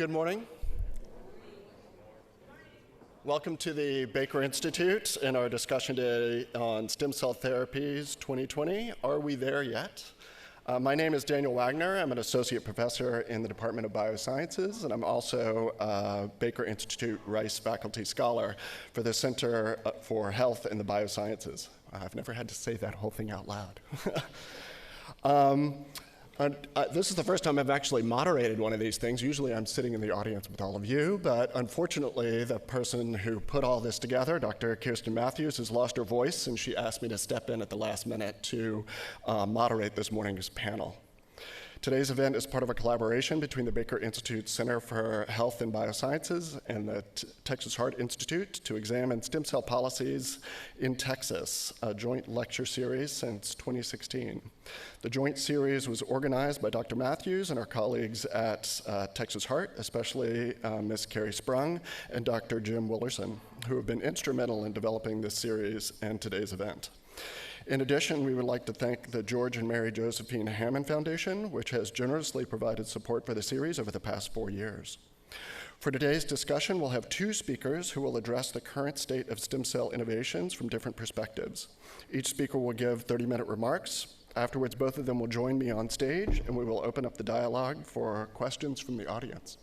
Good morning. Welcome to the Baker Institute and our discussion today on Stem Cell Therapies 2020. Are we there yet? My name is Daniel Wagner. I'm an associate professor in the Department of Biosciences, and I'm also a Baker Institute Rice Faculty Scholar for the Center for Health and the Biosciences. I've never had to say that whole thing out loud. This is the first time I've actually moderated one of these things. Usually I'm sitting in the audience with all of you, but unfortunately the person who put all this together, Dr. Kirsten Matthews, has lost her voice, and she asked me to step in at the last minute to moderate this morning's panel. Today's event is part of a collaboration between the Baker Institute Center for Health and Biosciences and the Texas Heart Institute to examine stem cell policies in Texas, a joint lecture series since 2016. The joint series was organized by Dr. Matthews and our colleagues at Texas Heart, especially Ms. Carrie Sprung and Dr. Jim Willerson, who have been instrumental in developing this series and today's event. In addition, we would like to thank the George and Mary Josephine Hammond Foundation, which has generously provided support for the series over the past 4 years. For today's discussion, we'll have two speakers who will address the current state of stem cell innovations from different perspectives. Each speaker will give 30-minute remarks. Afterwards, both of them will join me on stage, and we will open up the dialogue for questions from the audience.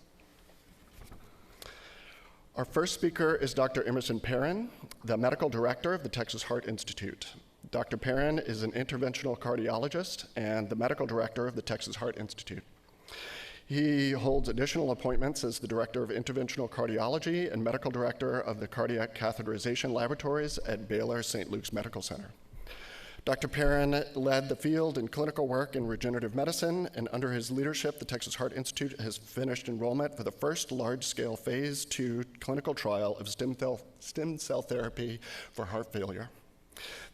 Our first speaker is Dr. Emerson Perrin, the medical director of the Texas Heart Institute. Dr. Perrin is an interventional cardiologist and the medical director of the Texas Heart Institute. He holds additional appointments as the director of interventional cardiology and medical director of the cardiac catheterization laboratories at Baylor St. Luke's Medical Center. Dr. Perrin led the field in clinical work in regenerative medicine, and under his leadership, the Texas Heart Institute has finished enrollment for the first large-scale phase 2 clinical trial of stem cell therapy for heart failure.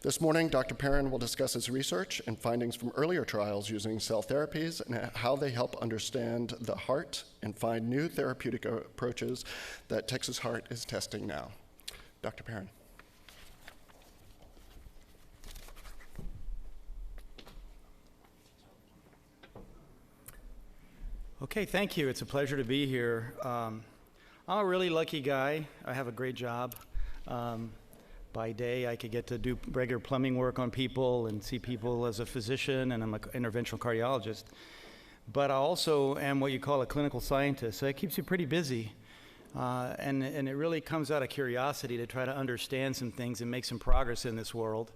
This morning, Dr. Perrin will discuss his research and findings from earlier trials using cell therapies and how they help understand the heart and find new therapeutic approaches that Texas Heart is testing now. Dr. Perrin. Okay, thank you. It's a pleasure to be here. I'm a really lucky guy. I have a great job. By day, I could get to do regular plumbing work on people and see people as a physician, and I'm an interventional cardiologist. But I also am what you call a clinical scientist, so it keeps you pretty busy. And it really comes out of curiosity to try to understand some things and make some progress in this world.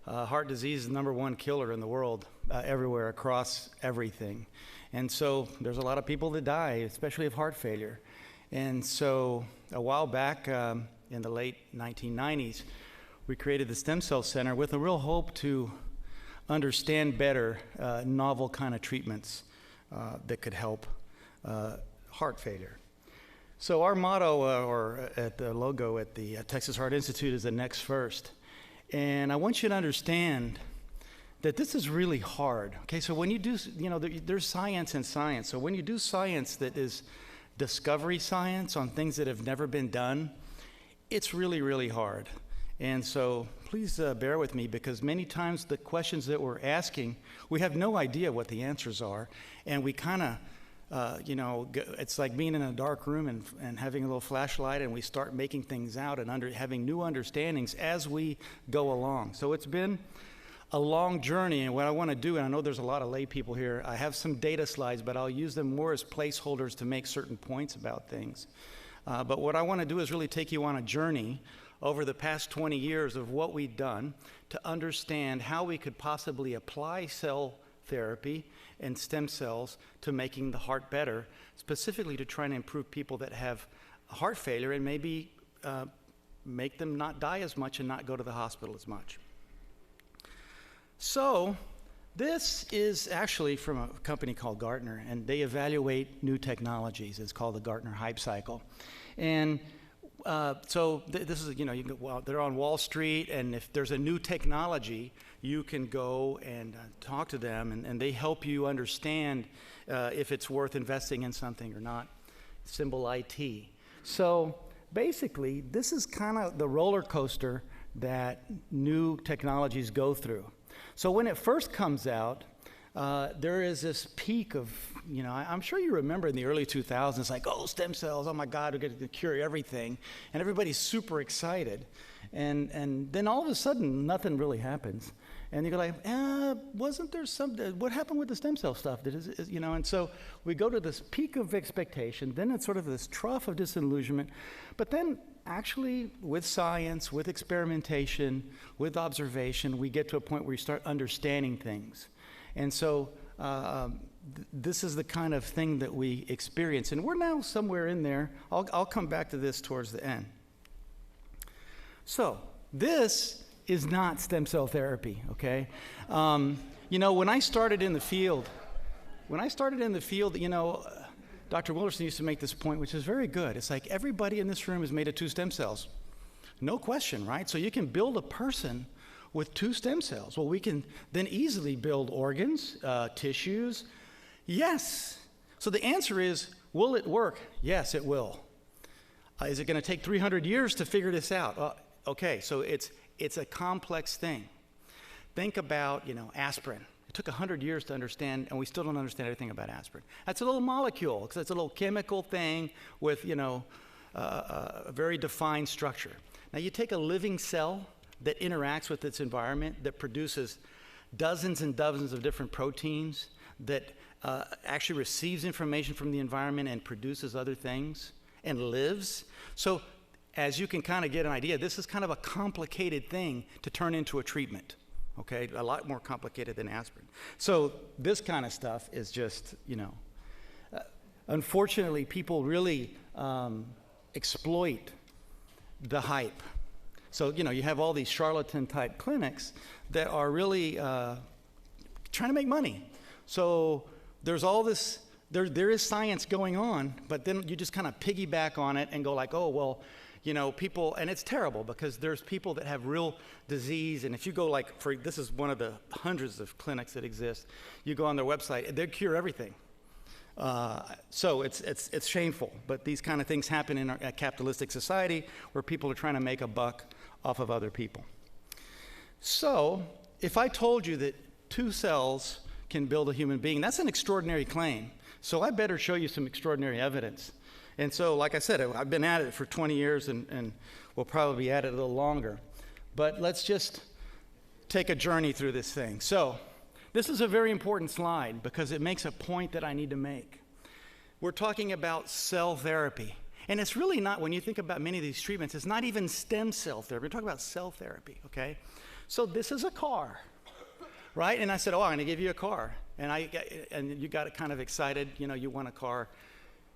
Heart disease is the #1 killer in the world, everywhere, across everything. And so there's a lot of people that die, especially of heart failure. And so a while back, in the late 1990s, we created the Stem Cell Center with a real hope to understand better novel kind of treatments that could help heart failure. So our motto, or at the logo at the Texas Heart Institute, is the next first. And I want you to understand that this is really hard. Okay, so when you do, there's science in science. So when you do science that is discovery science on things that have never been done, it's really, really hard. And so please bear with me, because many times the questions that we're asking, we have no idea what the answers are. And we kind of, it's like being in a dark room and having a little flashlight, and we start making things out and having new understandings as we go along. So it's been a long journey, and what I want to do, and I know there's a lot of lay people here, I have some data slides, but I'll use them more as placeholders to make certain points about things. But what I want to do is really take you on a journey over the past 20 years of what we've done to understand how we could possibly apply cell therapy and stem cells to making the heart better, specifically to try and improve people that have heart failure and maybe make them not die as much and not go to the hospital as much. So this is actually from a company called Gartner, and they evaluate new technologies. It's called the Gartner Hype Cycle. And this is, they're on Wall Street, and if there's a new technology, you can go and talk to them, and they help you understand if it's worth investing in something or not. Symbol IT. So basically, this is kind of the roller coaster that new technologies go through. So when it first comes out, there is this peak of, I'm sure you remember in the early 2000s, like, oh, stem cells, oh my God, we're going to cure everything. And everybody's super excited. And then all of a sudden, nothing really happens. And you go like, wasn't there what happened with the stem cell stuff? And so we go to this peak of expectation, then it's sort of this trough of disillusionment. But then actually with science, with experimentation, with observation, we get to a point where you start understanding things. And so this is the kind of thing that we experience. And we're now somewhere in there. I'll come back to this towards the end. So this is not stem cell therapy, okay? When I started in the field, Dr. Willerson used to make this point, which is very good. It's like everybody in this room is made of 2 stem cells. No question, right? So you can build a person with 2 stem cells. Well, we can then easily build organs, tissues. Yes. So the answer is, will it work? Yes, it will. Is it going to take 300 years to figure this out? Okay, so it's a complex thing. Think about, aspirin. It took 100 years to understand, and we still don't understand everything about aspirin. That's a little molecule, because it's a little chemical thing with, a very defined structure. Now, you take a living cell that interacts with its environment, that produces dozens and dozens of different proteins, that actually receives information from the environment and produces other things, and lives. So as you can kind of get an idea, this is kind of a complicated thing to turn into a treatment, okay? A lot more complicated than aspirin. So this kind of stuff is just, unfortunately, people really exploit the hype. So, you have all these charlatan-type clinics that are really trying to make money. So there's all this, there is science going on, but then you just kind of piggyback on it and go like, oh, well, people, and it's terrible because there's people that have real disease, and if you go this is one of the hundreds of clinics that exist, you go on their website, they cure everything. So it's shameful, but these kind of things happen in a capitalistic society where people are trying to make a buck off of other people. So if I told you that 2 cells can build a human being, that's an extraordinary claim. So I better show you some extraordinary evidence. And so, like I said, I've been at it for 20 years and we'll probably be at it a little longer. But let's just take a journey through this thing. So this is a very important slide because it makes a point that I need to make. We're talking about cell therapy. And it's really not, when you think about many of these treatments, it's not even stem cell therapy. We're talking about cell therapy, okay? So this is a car, right? And I said, oh, I'm going to give you a car. And you got kind of excited, you want a car.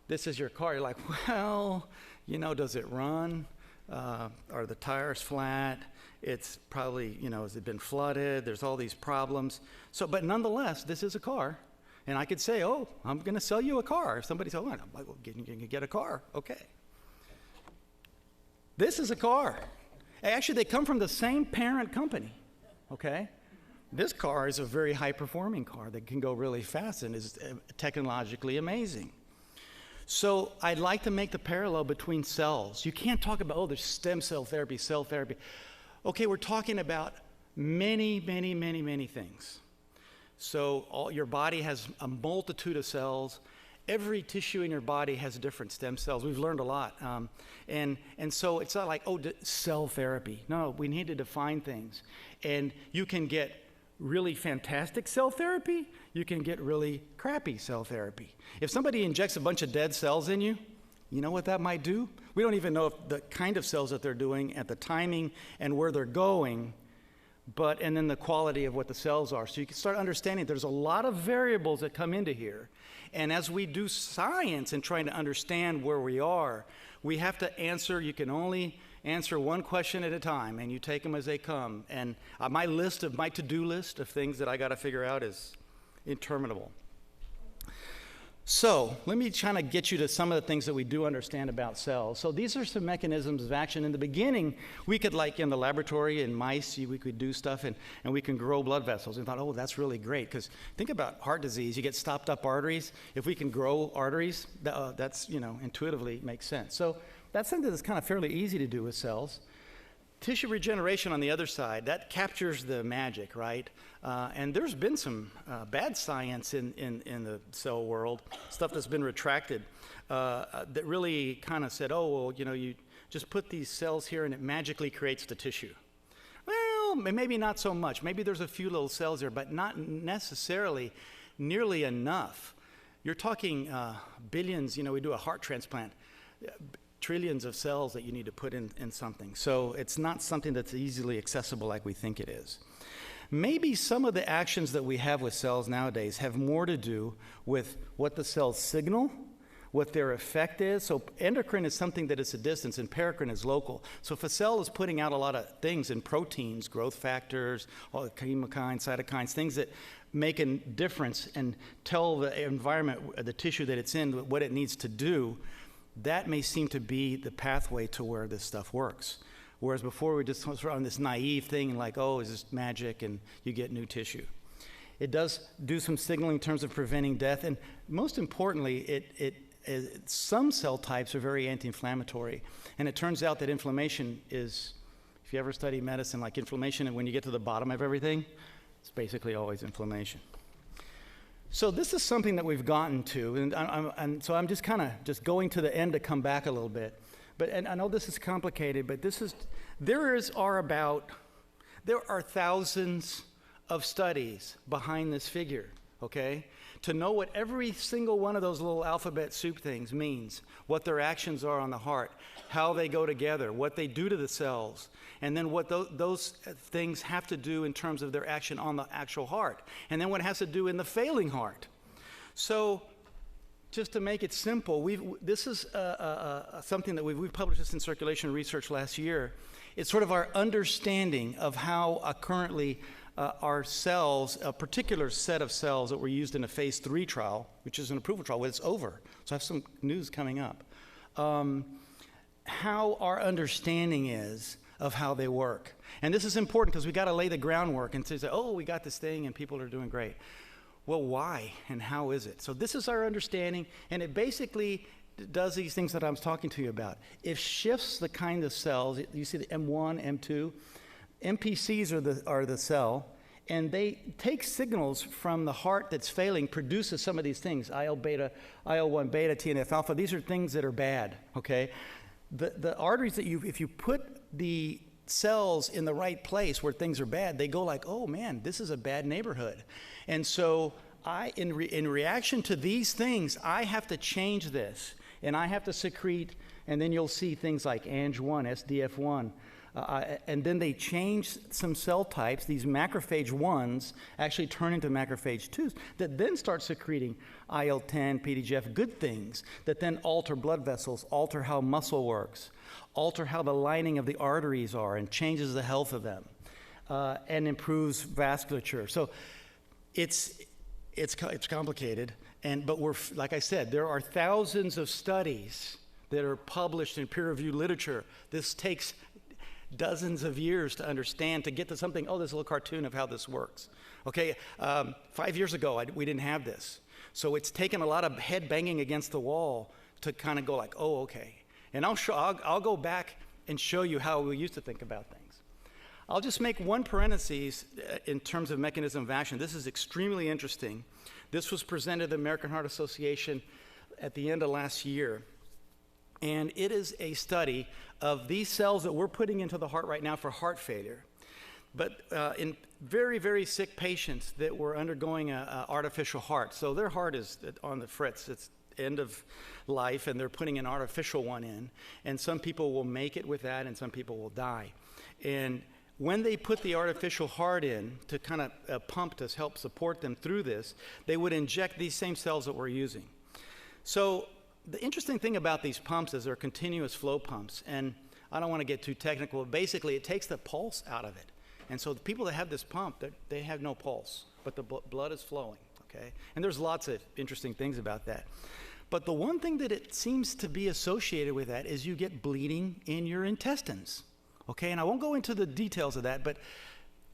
This is your car. You're like, well, does it run? Are the tires flat? It's probably, has it been flooded? There's all these problems. So, but nonetheless, this is a car. And I could say, oh, I'm going to sell you a car. If somebody said, oh, I'm like, well, can you get a car? Okay. This is a car. Actually, they come from the same parent company, okay? This car is a very high-performing car that can go really fast and is technologically amazing. So I'd like to make the parallel between cells. You can't talk about, oh, there's stem cell therapy, cell therapy. Okay, we're talking about many, many, many, many things. So your body has a multitude of cells. Every tissue in your body has different stem cells. We've learned a lot. And so it's not like, oh, cell therapy. No, we need to define things. And you can get really fantastic cell therapy. You can get really crappy cell therapy. If somebody injects a bunch of dead cells in you, you know what that might do? We don't even know if the kind of cells that they're doing at the timing and where they're going, and then the quality of what the cells are. So you can start understanding there's a lot of variables that come into here. And as we do science and trying to understand where we are, we have to answer, you can only answer one question at a time, and you take them as they come. And my to-do list of things that I got to figure out is interminable. So let me try to get you to some of the things that we do understand about cells. So these are some mechanisms of action. In the beginning, we could, like in the laboratory in mice, we could do stuff and we can grow blood vessels. And thought, oh, that's really great. Because think about heart disease. You get stopped up arteries. If we can grow arteries, that's, intuitively makes sense. So that's something that's kind of fairly easy to do with cells. Tissue regeneration on the other side, that captures the magic, right? And there's been some bad science in the cell world, stuff that's been retracted, that really kind of said, oh, well, you just put these cells here and it magically creates the tissue. Well, maybe not so much. Maybe there's a few little cells there, but not necessarily nearly enough. You're talking billions, we do a heart transplant, trillions of cells that you need to put in something. So it's not something that's easily accessible like we think it is. Maybe some of the actions that we have with cells nowadays have more to do with what the cells signal, what their effect is. So endocrine is something that is a distance, and paracrine is local. So if a cell is putting out a lot of things in proteins, growth factors, chemokines, cytokines, things that make a difference and tell the environment, the tissue that it's in, what it needs to do, that may seem to be the pathway to where this stuff works. Whereas before we just sort of on this naive thing like, oh, is this magic and you get new tissue. It does do some signaling in terms of preventing death, and most importantly, some cell types are very anti-inflammatory. And it turns out that inflammation is, if you ever study medicine, like inflammation, and when you get to the bottom of everything, it's basically always inflammation. So this is something that we've gotten to, and so I'm just kind of just going to the end to come back a little bit. And I know this is complicated, but there are thousands of studies behind this figure, okay? To know what every single one of those little alphabet soup things means, what their actions are on the heart, how they go together, what they do to the cells, and then what those things have to do in terms of their action on the actual heart, and then what it has to do in the failing heart. So just to make it simple, this is something that we've published this in Circulation Research last year. It's sort of our understanding of how currently our cells, a particular set of cells that were used in a phase 3 trial, which is an approval trial, well, it's over. So I have some news coming up. How our understanding is of how they work. And this is important because we got to lay the groundwork and say, oh, we got this thing and people are doing great. Well, why and how is it? So this is our understanding, and it basically does these things that I was talking to you about. It shifts the kind of cells. You see the M1, M2. MPCs are the cell, and they take signals from the heart that's failing, produces some of these things, IL-beta, IL-1 beta, TNF-alpha. These are things that are bad, okay? The arteries that if you put the cells in the right place where things are bad, they go like, oh man, this is a bad neighborhood. And so in reaction to these things, I have to change this, and I have to secrete, and then you'll see things like Ang1, SDF1, and then they change some cell types. These macrophage 1s actually turn into macrophage 2s that then start secreting IL-10, PDGF, good things that then alter blood vessels, alter how muscle works, alter how the lining of the arteries are, and changes the health of them, and improves vasculature. So it's complicated, but like I said, there are thousands of studies that are published in peer-reviewed literature. This takes dozens of years to understand, to get to something, this little cartoon of how this works. Okay, 5 years ago, we didn't have this. So it's taken a lot of head banging against the wall to kind of go like, oh, okay. And I'll go back and show you how we used to think about things. I'll just make one parenthesis in terms of mechanism of action. This is extremely interesting. This was presented at the American Heart Association at the end of last year. And it is a study of these cells that we're putting into the heart right now for heart failure. But in very, very sick patients that were undergoing an artificial heart. So their heart is on the fritz. It's end of life, and they're putting an artificial one in. And some people will make it with that, and some people will die. And when they put the artificial heart in to kind of pump to help support them through this, they would inject these same cells that we're using. So the interesting thing about these pumps is they're continuous flow pumps, and I don't want to get too technical, but basically it takes the pulse out of it. And so the people that have this pump, they have no pulse, but the blood is flowing, okay? And there's lots of interesting things about that. But the one thing that it seems to be associated with that is you get bleeding in your intestines, okay? And I won't go into the details of that, but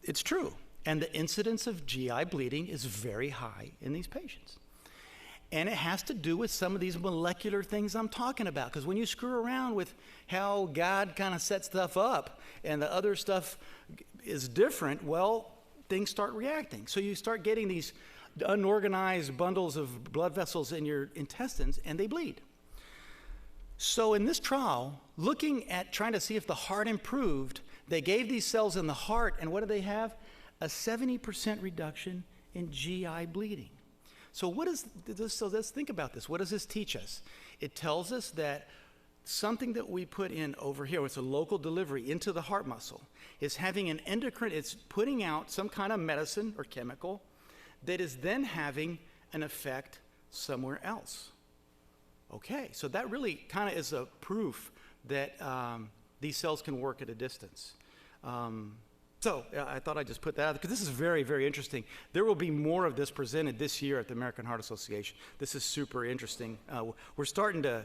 it's true. And the incidence of GI bleeding is very high in these patients. And it has to do with some of these molecular things I'm talking about. Because when you screw around with how God kind of sets stuff up and the other stuff is different, well, things start reacting. So you start getting these unorganized bundles of blood vessels in your intestines, and they bleed. So in this trial, looking at trying to see if the heart improved, they gave these cells in the heart, and what do they have? A 70% reduction in GI bleeding. So what is this? So let's think about this. What does this teach us? It tells us that something that we put in over here, it's a local delivery into the heart muscle, is having an endocrine, it's putting out some kind of medicine or chemical that is then having an effect somewhere else. Okay, so that really kind of is a proof that these cells can work at a distance. So I thought I'd just put that out because this is very, very interesting. There will be more of this presented this year at the American Heart Association. This is super interesting. We're starting to,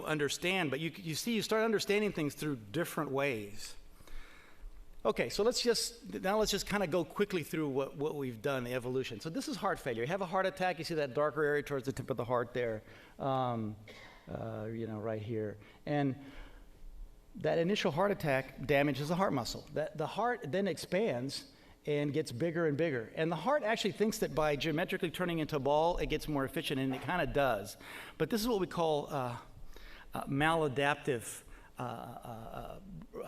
understand, but you start understanding things through different ways. Okay, so let's just kind of go quickly through what we've done, the evolution. So this is heart failure. You have a heart attack, you see that darker area towards the tip of the heart there, right here. And that initial heart attack damages the heart muscle. The heart then expands and gets bigger and bigger. And the heart actually thinks that by geometrically turning into a ball, it gets more efficient, and it kind of does. But this is what we call maladaptive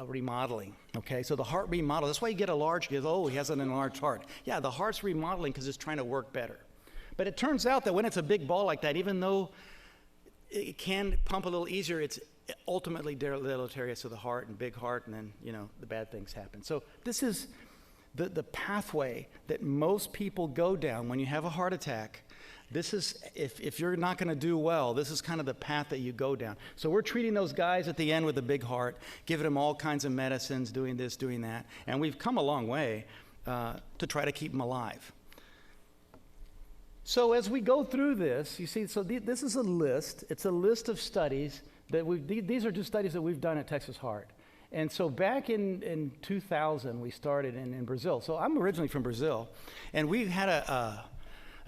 remodeling, okay? So the heart remodel, that's why you get a large, he has an enlarged heart. Yeah, the heart's remodeling because it's trying to work better. But it turns out that when it's a big ball like that, even though it can pump a little easier, it's ultimately deleterious to the heart and big heart, and then, the bad things happen. So this is the pathway that most people go down when you have a heart attack. This is, if you're not going to do well, this is kind of the path that you go down. So we're treating those guys at the end with a big heart, giving them all kinds of medicines, doing this, doing that, and we've come a long way to try to keep them alive. So as we go through this, you see, this is a list. It's a list of studies that these are just studies that we've done at Texas Heart. And so back in 2000, we started in Brazil. So I'm originally from Brazil, and we had a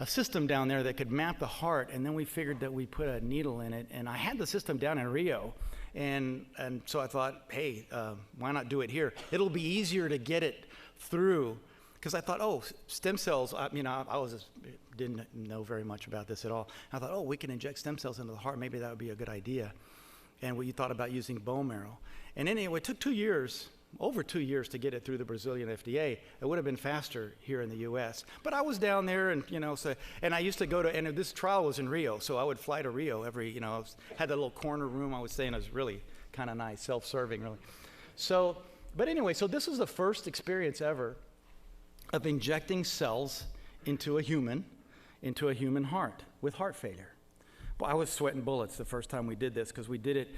system down there that could map the heart, and then we figured that we put a needle in it, and I had the system down in Rio, and so I thought, hey, why not do it here? It'll be easier to get it through, because I thought, stem cells, didn't know very much about this at all. I thought, we can inject stem cells into the heart, maybe that would be a good idea. And we thought about using bone marrow. And anyway, it took over 2 years to get it through the Brazilian FDA. It would have been faster here in the US. But I was down there, and and I used to go to, and this trial was in Rio, so I would fly to Rio every, had that little corner room I was staying. It was really kind of nice, self-serving, really. So, but anyway, so this was the first experience ever of injecting cells into a human heart with heart failure. Well, I was sweating bullets the first time we did this because we did it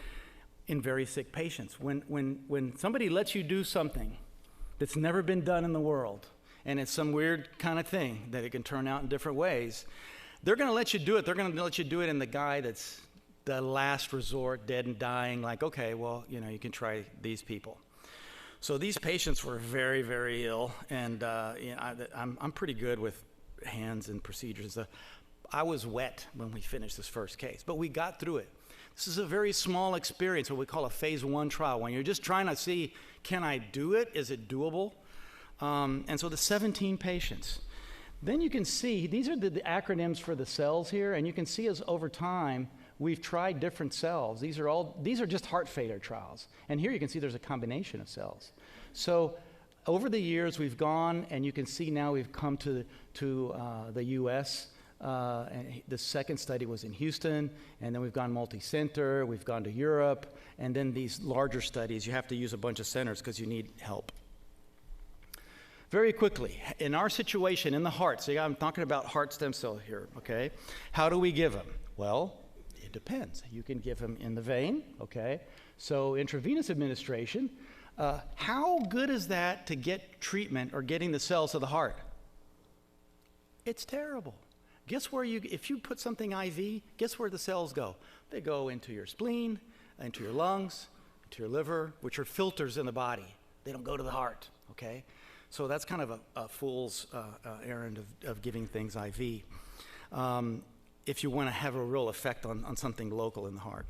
in very sick patients. When somebody lets you do something that's never been done in the world, and it's some weird kind of thing that it can turn out in different ways, they're going to let you do it. They're going to let you do it in the guy that's the last resort, dead and dying, like, okay, well, you can try these people. So these patients were very, very ill, and I'm pretty good with hands and procedures. I was wet when we finished this first case, but we got through it. This is a very small experience, what we call a phase 1 trial, when you're just trying to see, can I do it? Is it doable? And so the 17 patients. Then you can see, these are the acronyms for the cells here, and you can see as over time, we've tried different cells. These are just heart failure trials. And here you can see there's a combination of cells. So over the years, we've gone, and you can see now we've come to the US. And the second study was in Houston, and then we've gone multi-center, we've gone to Europe, and then these larger studies, you have to use a bunch of centers because you need help. Very quickly, in our situation in the heart, so I'm talking about heart stem cell here, okay? How do we give them? Well, it depends. You can give them in the vein, okay? So intravenous administration, how good is that to get treatment or getting the cells to the heart? It's terrible. Guess where if you put something IV, guess where the cells go? They go into your spleen, into your lungs, into your liver, which are filters in the body. They don't go to the heart, okay? So that's kind of a fool's errand of giving things IV. if you want to have a real effect on something local in the heart.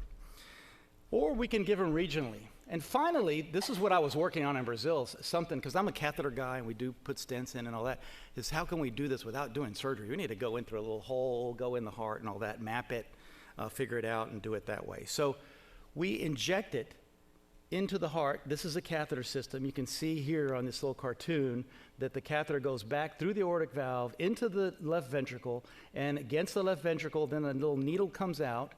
Or we can give them regionally. And finally, this is what I was working on in Brazil, something, because I'm a catheter guy and we do put stents in and all that, is how can we do this without doing surgery? We need to go in through a little hole, go in the heart and all that, map it, figure it out and do it that way. So we inject it into the heart. This is a catheter system. You can see here on this little cartoon that the catheter goes back through the aortic valve into the left ventricle, and against the left ventricle, then a little needle comes out,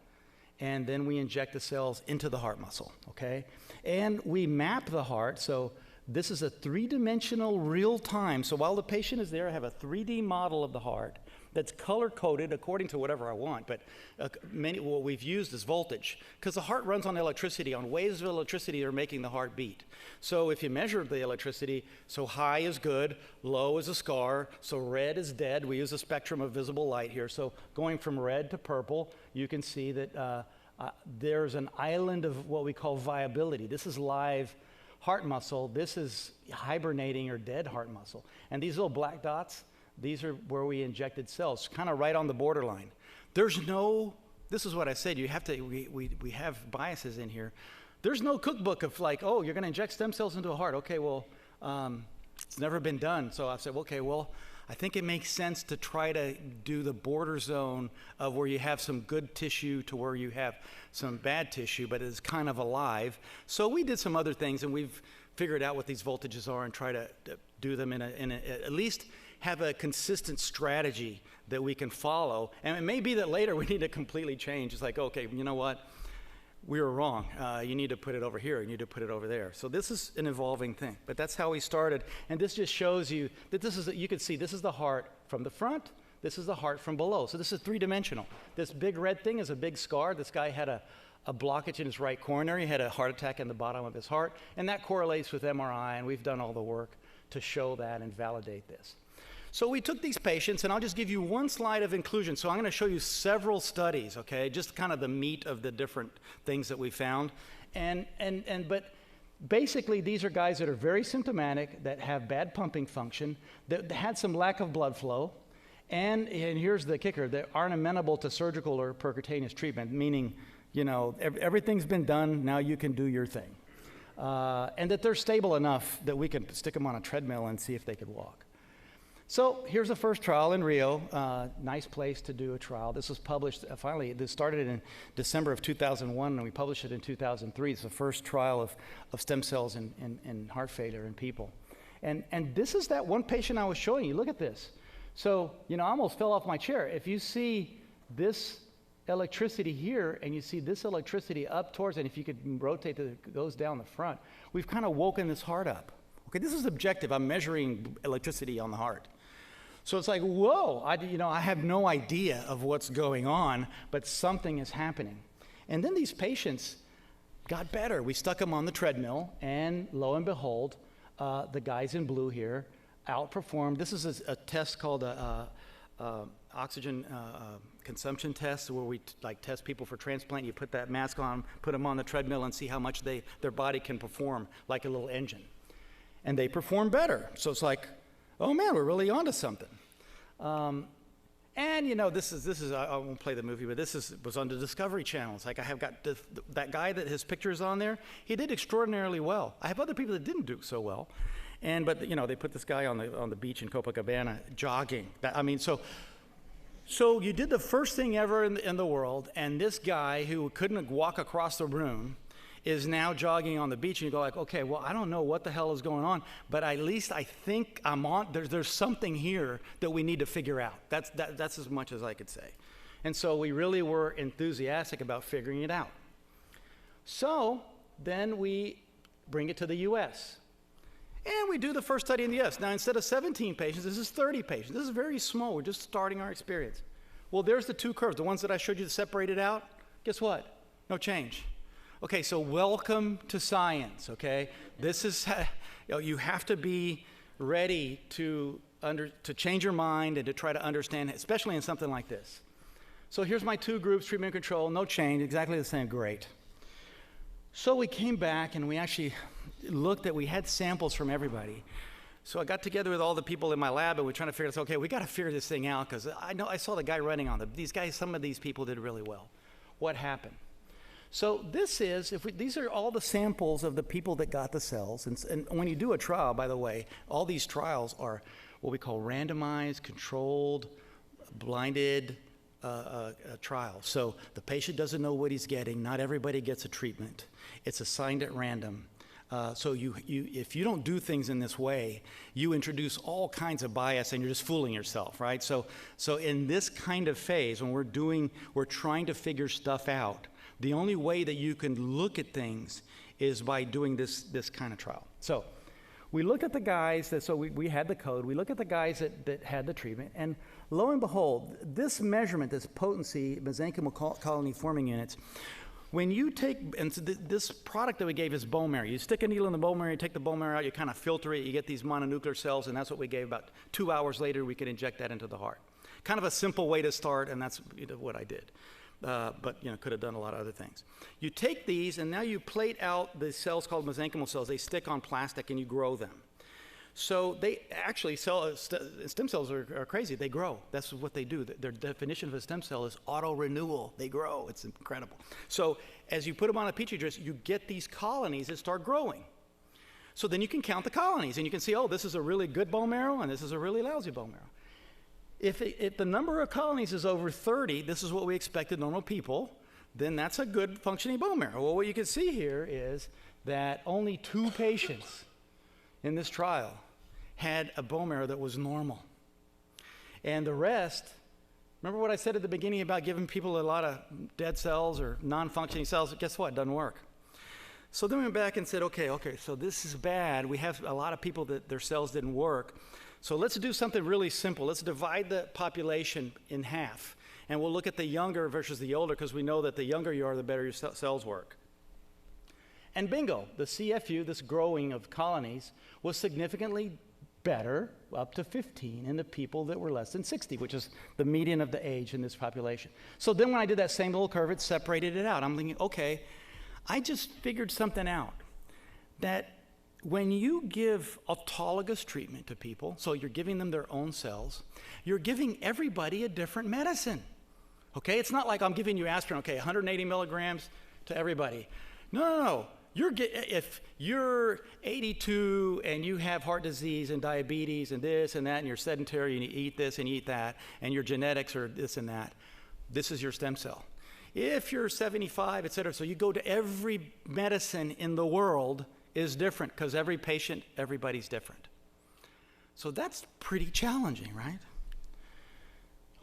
and then we inject the cells into the heart muscle, okay? And we map the heart, so this is a three-dimensional real time. So while the patient is there, I have a 3D model of the heart that's color-coded according to whatever I want, but what we've used is voltage, because the heart runs on electricity, on waves of electricity that are making the heart beat. So if you measure the electricity, so high is good, low is a scar, so red is dead. We use a spectrum of visible light here. So going from red to purple, you can see that there's an island of what we call viability. This is live heart muscle. This is hibernating or dead heart muscle. And these little black dots, these are where we injected cells, kind of right on the borderline. There's no, this is what I said, you have to, we have biases in here. There's no cookbook of like, oh, you're going to inject stem cells into a heart. Okay, well, it's never been done. So I said, okay, well, I think it makes sense to try to do the border zone of where you have some good tissue to where you have some bad tissue, but it's kind of alive. So we did some other things, and we've figured out what these voltages are and try to do them in at least have a consistent strategy that we can follow. And it may be that later we need to completely change. It's like, okay, you know what? We were wrong. You need to put it over here. You need to put it over there. So this is an evolving thing. But that's how we started. And this just shows you that this is, you can see this is the heart from the front. This is the heart from below. So this is three-dimensional. This big red thing is a big scar. This guy had a blockage in his right coronary. He had a heart attack in the bottom of his heart. And that correlates with MRI. And we've done all the work to show that and validate this. So we took these patients, and I'll just give you one slide of inclusion. So I'm going to show you several studies, okay, just kind of the meat of the different things that we found. But basically, these are guys that are very symptomatic, that have bad pumping function, that had some lack of blood flow, and here's the kicker, that aren't amenable to surgical or percutaneous treatment, meaning, you know, everything's been done, now you can do your thing. And that they're stable enough that we can stick them on a treadmill and see if they could walk. So here's the first trial in Rio. Nice place to do a trial. This was published, finally, this started in December of 2001, and we published it in 2003. It's the first trial of stem cells in heart failure in people. And this is that one patient I was showing you. Look at this. So, you know, I almost fell off my chair. If you see this electricity here, and you see this electricity up towards, and if you could rotate those down the front, we've kind of woken this heart up. Okay, this is objective. I'm measuring electricity on the heart. So it's like, whoa, I have no idea of what's going on, but something is happening. And then these patients got better. We stuck them on the treadmill, and lo and behold, the guys in blue here outperformed. This is a test called a oxygen consumption test, where we test people for transplant. You put that mask on, put them on the treadmill, and see how much their body can perform like a little engine. And they perform better. So it's like, oh man, we're really onto something. And you know, this is I won't play the movie, but was on the Discovery Channel. It's like I have got that guy that his picture is on there. He did extraordinarily well. I have other people that didn't do so well, but you know, they put this guy on the beach in Copacabana jogging. So you did the first thing ever in the world, and this guy who couldn't walk across the room is now jogging on the beach, and you go like, okay, well, I don't know what the hell is going on, but at least I think I'm on, there's something here that we need to figure out. That's as much as I could say. And so we really were enthusiastic about figuring it out. So then we bring it to the US. And we do the first study in the US. Now, instead of 17 patients, this is 30 patients. This is very small. We're just starting our experience. Well, there's the two curves, the ones that I showed you separated out. Guess what? No change. Okay, so welcome to science, okay? This is, you have to be ready to change your mind and to try to understand, especially in something like this. So here's my two groups, treatment and control, no change, exactly the same, great. So we came back and we actually looked at, we had samples from everybody. So I got together with all the people in my lab, and we're trying to figure out, okay, we got to figure this thing out, because I saw the guy running on them. These guys, some of these people did really well. What happened? So this is, these are all the samples of the people that got the cells. And when you do a trial, by the way, all these trials are what we call randomized, controlled, blinded trials. So the patient doesn't know what he's getting. Not everybody gets a treatment. It's assigned at random. So if you don't do things in this way, you introduce all kinds of bias and you're just fooling yourself, right? So in this kind of phase, when we're trying to figure stuff out, the only way that you can look at things is by doing this kind of trial. So we looked at the guys we had the code. We looked at the guys that had the treatment, and lo and behold, this measurement, this potency, mesenchymal colony forming units, when you take, and so this product that we gave is bone marrow. You stick a needle in the bone marrow, you take the bone marrow out, you kind of filter it, you get these mononuclear cells, and that's what we gave. About 2 hours later, we could inject that into the heart. Kind of a simple way to start, and that's what I did. But could have done a lot of other things. You take these, and now you plate out the cells called mesenchymal cells. They stick on plastic, and you grow them. So they actually, stem cells are crazy. They grow. That's what they do. Their definition of a stem cell is auto-renewal. They grow. It's incredible. So as you put them on a petri dish, you get these colonies that start growing. So then you can count the colonies, and you can see, oh, this is a really good bone marrow, and this is a really lousy bone marrow. If the number of colonies is over 30, this is what we expected normal people, then that's a good functioning bone marrow. Well, what you can see here is that only 2 patients in this trial had a bone marrow that was normal. And the rest, remember what I said at the beginning about giving people a lot of dead cells or non-functioning cells? Guess what? It doesn't work. So then we went back and said, okay, so this is bad. We have a lot of people that their cells didn't work. So let's do something really simple. Let's divide the population in half. And we'll look at the younger versus the older, because we know that the younger you are, the better your cells work. And bingo, the CFU, this growing of colonies, was significantly better, up to 15, in the people that were less than 60, which is the median of the age in this population. So then when I did that same little curve, it separated it out. I'm thinking, okay, I just figured something out, that when you give autologous treatment to people, so you're giving them their own cells, you're giving everybody a different medicine. Okay, it's not like I'm giving you aspirin, okay, 180 milligrams to everybody. No. If you're 82 and you have heart disease and diabetes and this and that, and you're sedentary and you eat this and you eat that, and your genetics are this and that, this is your stem cell. If you're 75, et cetera, so you go to every medicine in the world is different, because every patient, everybody's different. So that's pretty challenging, right?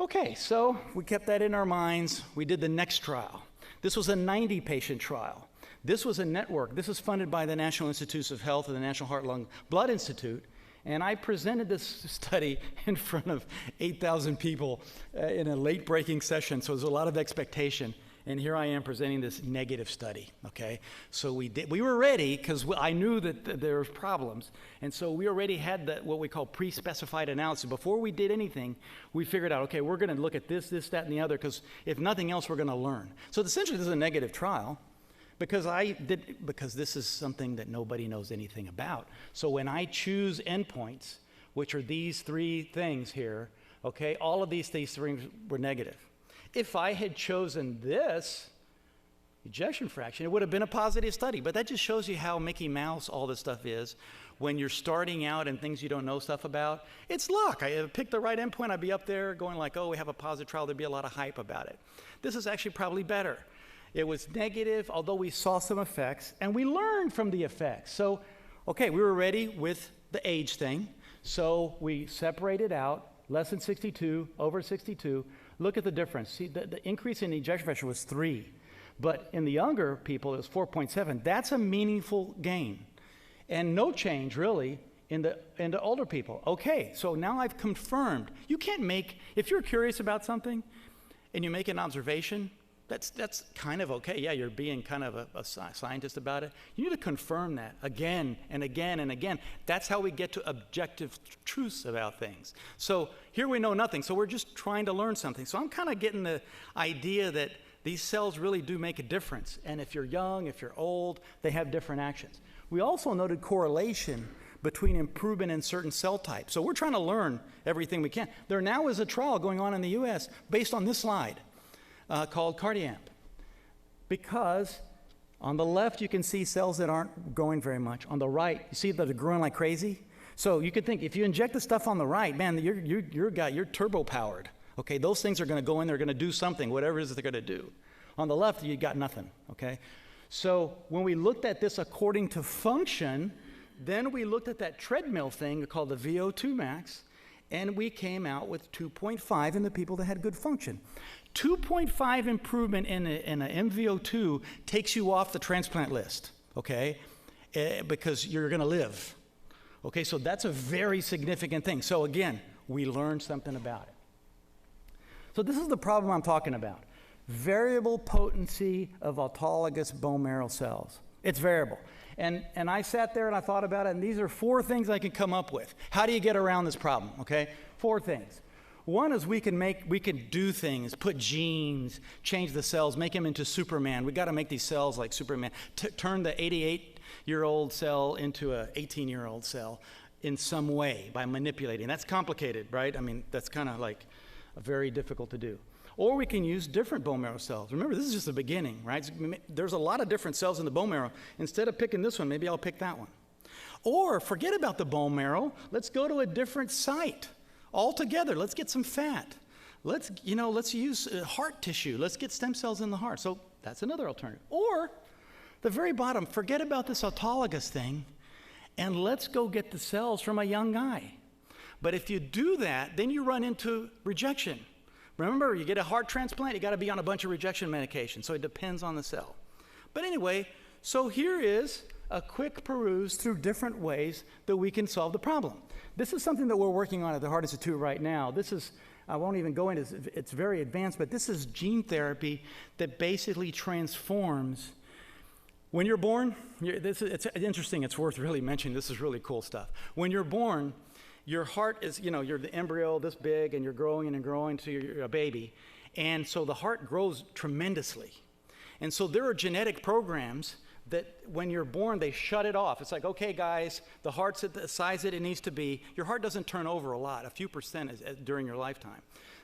Okay, so we kept that in our minds. We did the next trial. This was a 90-patient trial. This was a network. This was funded by the National Institutes of Health and the National Heart, Lung, Blood Institute. And I presented this study in front of 8,000 people in a late-breaking session, so there's a lot of expectation. And here I am presenting this negative study, okay? So we were ready, because I knew that there were problems. And so we already had what we call pre-specified analysis. Before we did anything, we figured out, okay, we're going to look at this, that, and the other, because if nothing else, we're going to learn. So essentially, this is a negative trial, because this is something that nobody knows anything about. So when I choose endpoints, which are these 3 things here, okay, all of these things were negative. If I had chosen this ejection fraction, it would have been a positive study. But that just shows you how Mickey Mouse all this stuff is. When you're starting out and things you don't know stuff about, it's luck. I picked the right endpoint, I'd be up there going like, oh, we have a positive trial, there'd be a lot of hype about it. This is actually probably better. It was negative, although we saw some effects, and we learned from the effects. So, okay, we were ready with the age thing. So we separated out, less than 62, over 62. Look at the difference. See, the increase in ejection fraction was 3. But in the younger people, it was 4.7. That's a meaningful gain. And no change, really, in the older people. Okay, so now I've confirmed. You can't if you're curious about something and you make an observation, that's kind of okay. Yeah, you're being kind of a scientist about it. You need to confirm that again and again and again. That's how we get to objective truths about things. So here we know nothing, so we're just trying to learn something. So I'm kind of getting the idea that these cells really do make a difference. And if you're young, if you're old, they have different actions. We also noted correlation between improvement in certain cell types. So we're trying to learn everything we can. There now is a trial going on in the US based on this slide called CardiAmp. Because on the left, you can see cells that aren't growing very much. On the right, you see that they're growing like crazy. So you could think, if you inject the stuff on the right, man, you're turbo powered. Okay, those things are going to go in, they're going to do something, whatever it is that they're going to do. On the left, you got nothing. Okay, so when we looked at this according to function, then we looked at that treadmill thing called the VO2 max, and we came out with 2.5 in the people that had good function. 2.5 improvement in an MVO2 takes you off the transplant list, okay, because you're going to live. Okay, so that's a very significant thing. So again, we learned something about it. So this is the problem I'm talking about. Variable potency of autologous bone marrow cells. It's variable. And I sat there and I thought about it, and these are 4 things I can come up with. How do you get around this problem, okay? 4 things. One is we can do things, put genes, change the cells, make them into Superman. We got to make these cells like Superman. Turn the 88-year-old cell into a 18-year-old cell in some way by manipulating. That's complicated, right? I mean, that's kind of like very difficult to do. Or we can use different bone marrow cells. Remember, this is just the beginning, right? There's a lot of different cells in the bone marrow. Instead of picking this one, maybe I'll pick that one. Or forget about the bone marrow. Let's go to a different site altogether. Let's get some fat. Let's use heart tissue. Let's get stem cells in the heart. So that's another alternative. Or the very bottom, forget about this autologous thing, and let's go get the cells from a young guy. But if you do that, then you run into rejection. Remember, you get a heart transplant, you got to be on a bunch of rejection medication, so it depends on the cell. But anyway, so here is a quick peruse through different ways that we can solve the problem. This is something that we're working on at the Heart Institute right now. This is, I won't even go into it, it's very advanced, but this is gene therapy that basically transforms. When you're born, it's interesting, it's worth really mentioning, this is really cool stuff. When you're born, your heart is, you're the embryo this big, and you're growing and growing to you're a baby. And so the heart grows tremendously. And so there are genetic programs that when you're born, they shut it off. It's like, okay, guys, the heart's at the size that it needs to be. Your heart doesn't turn over a lot, a few percent during your lifetime.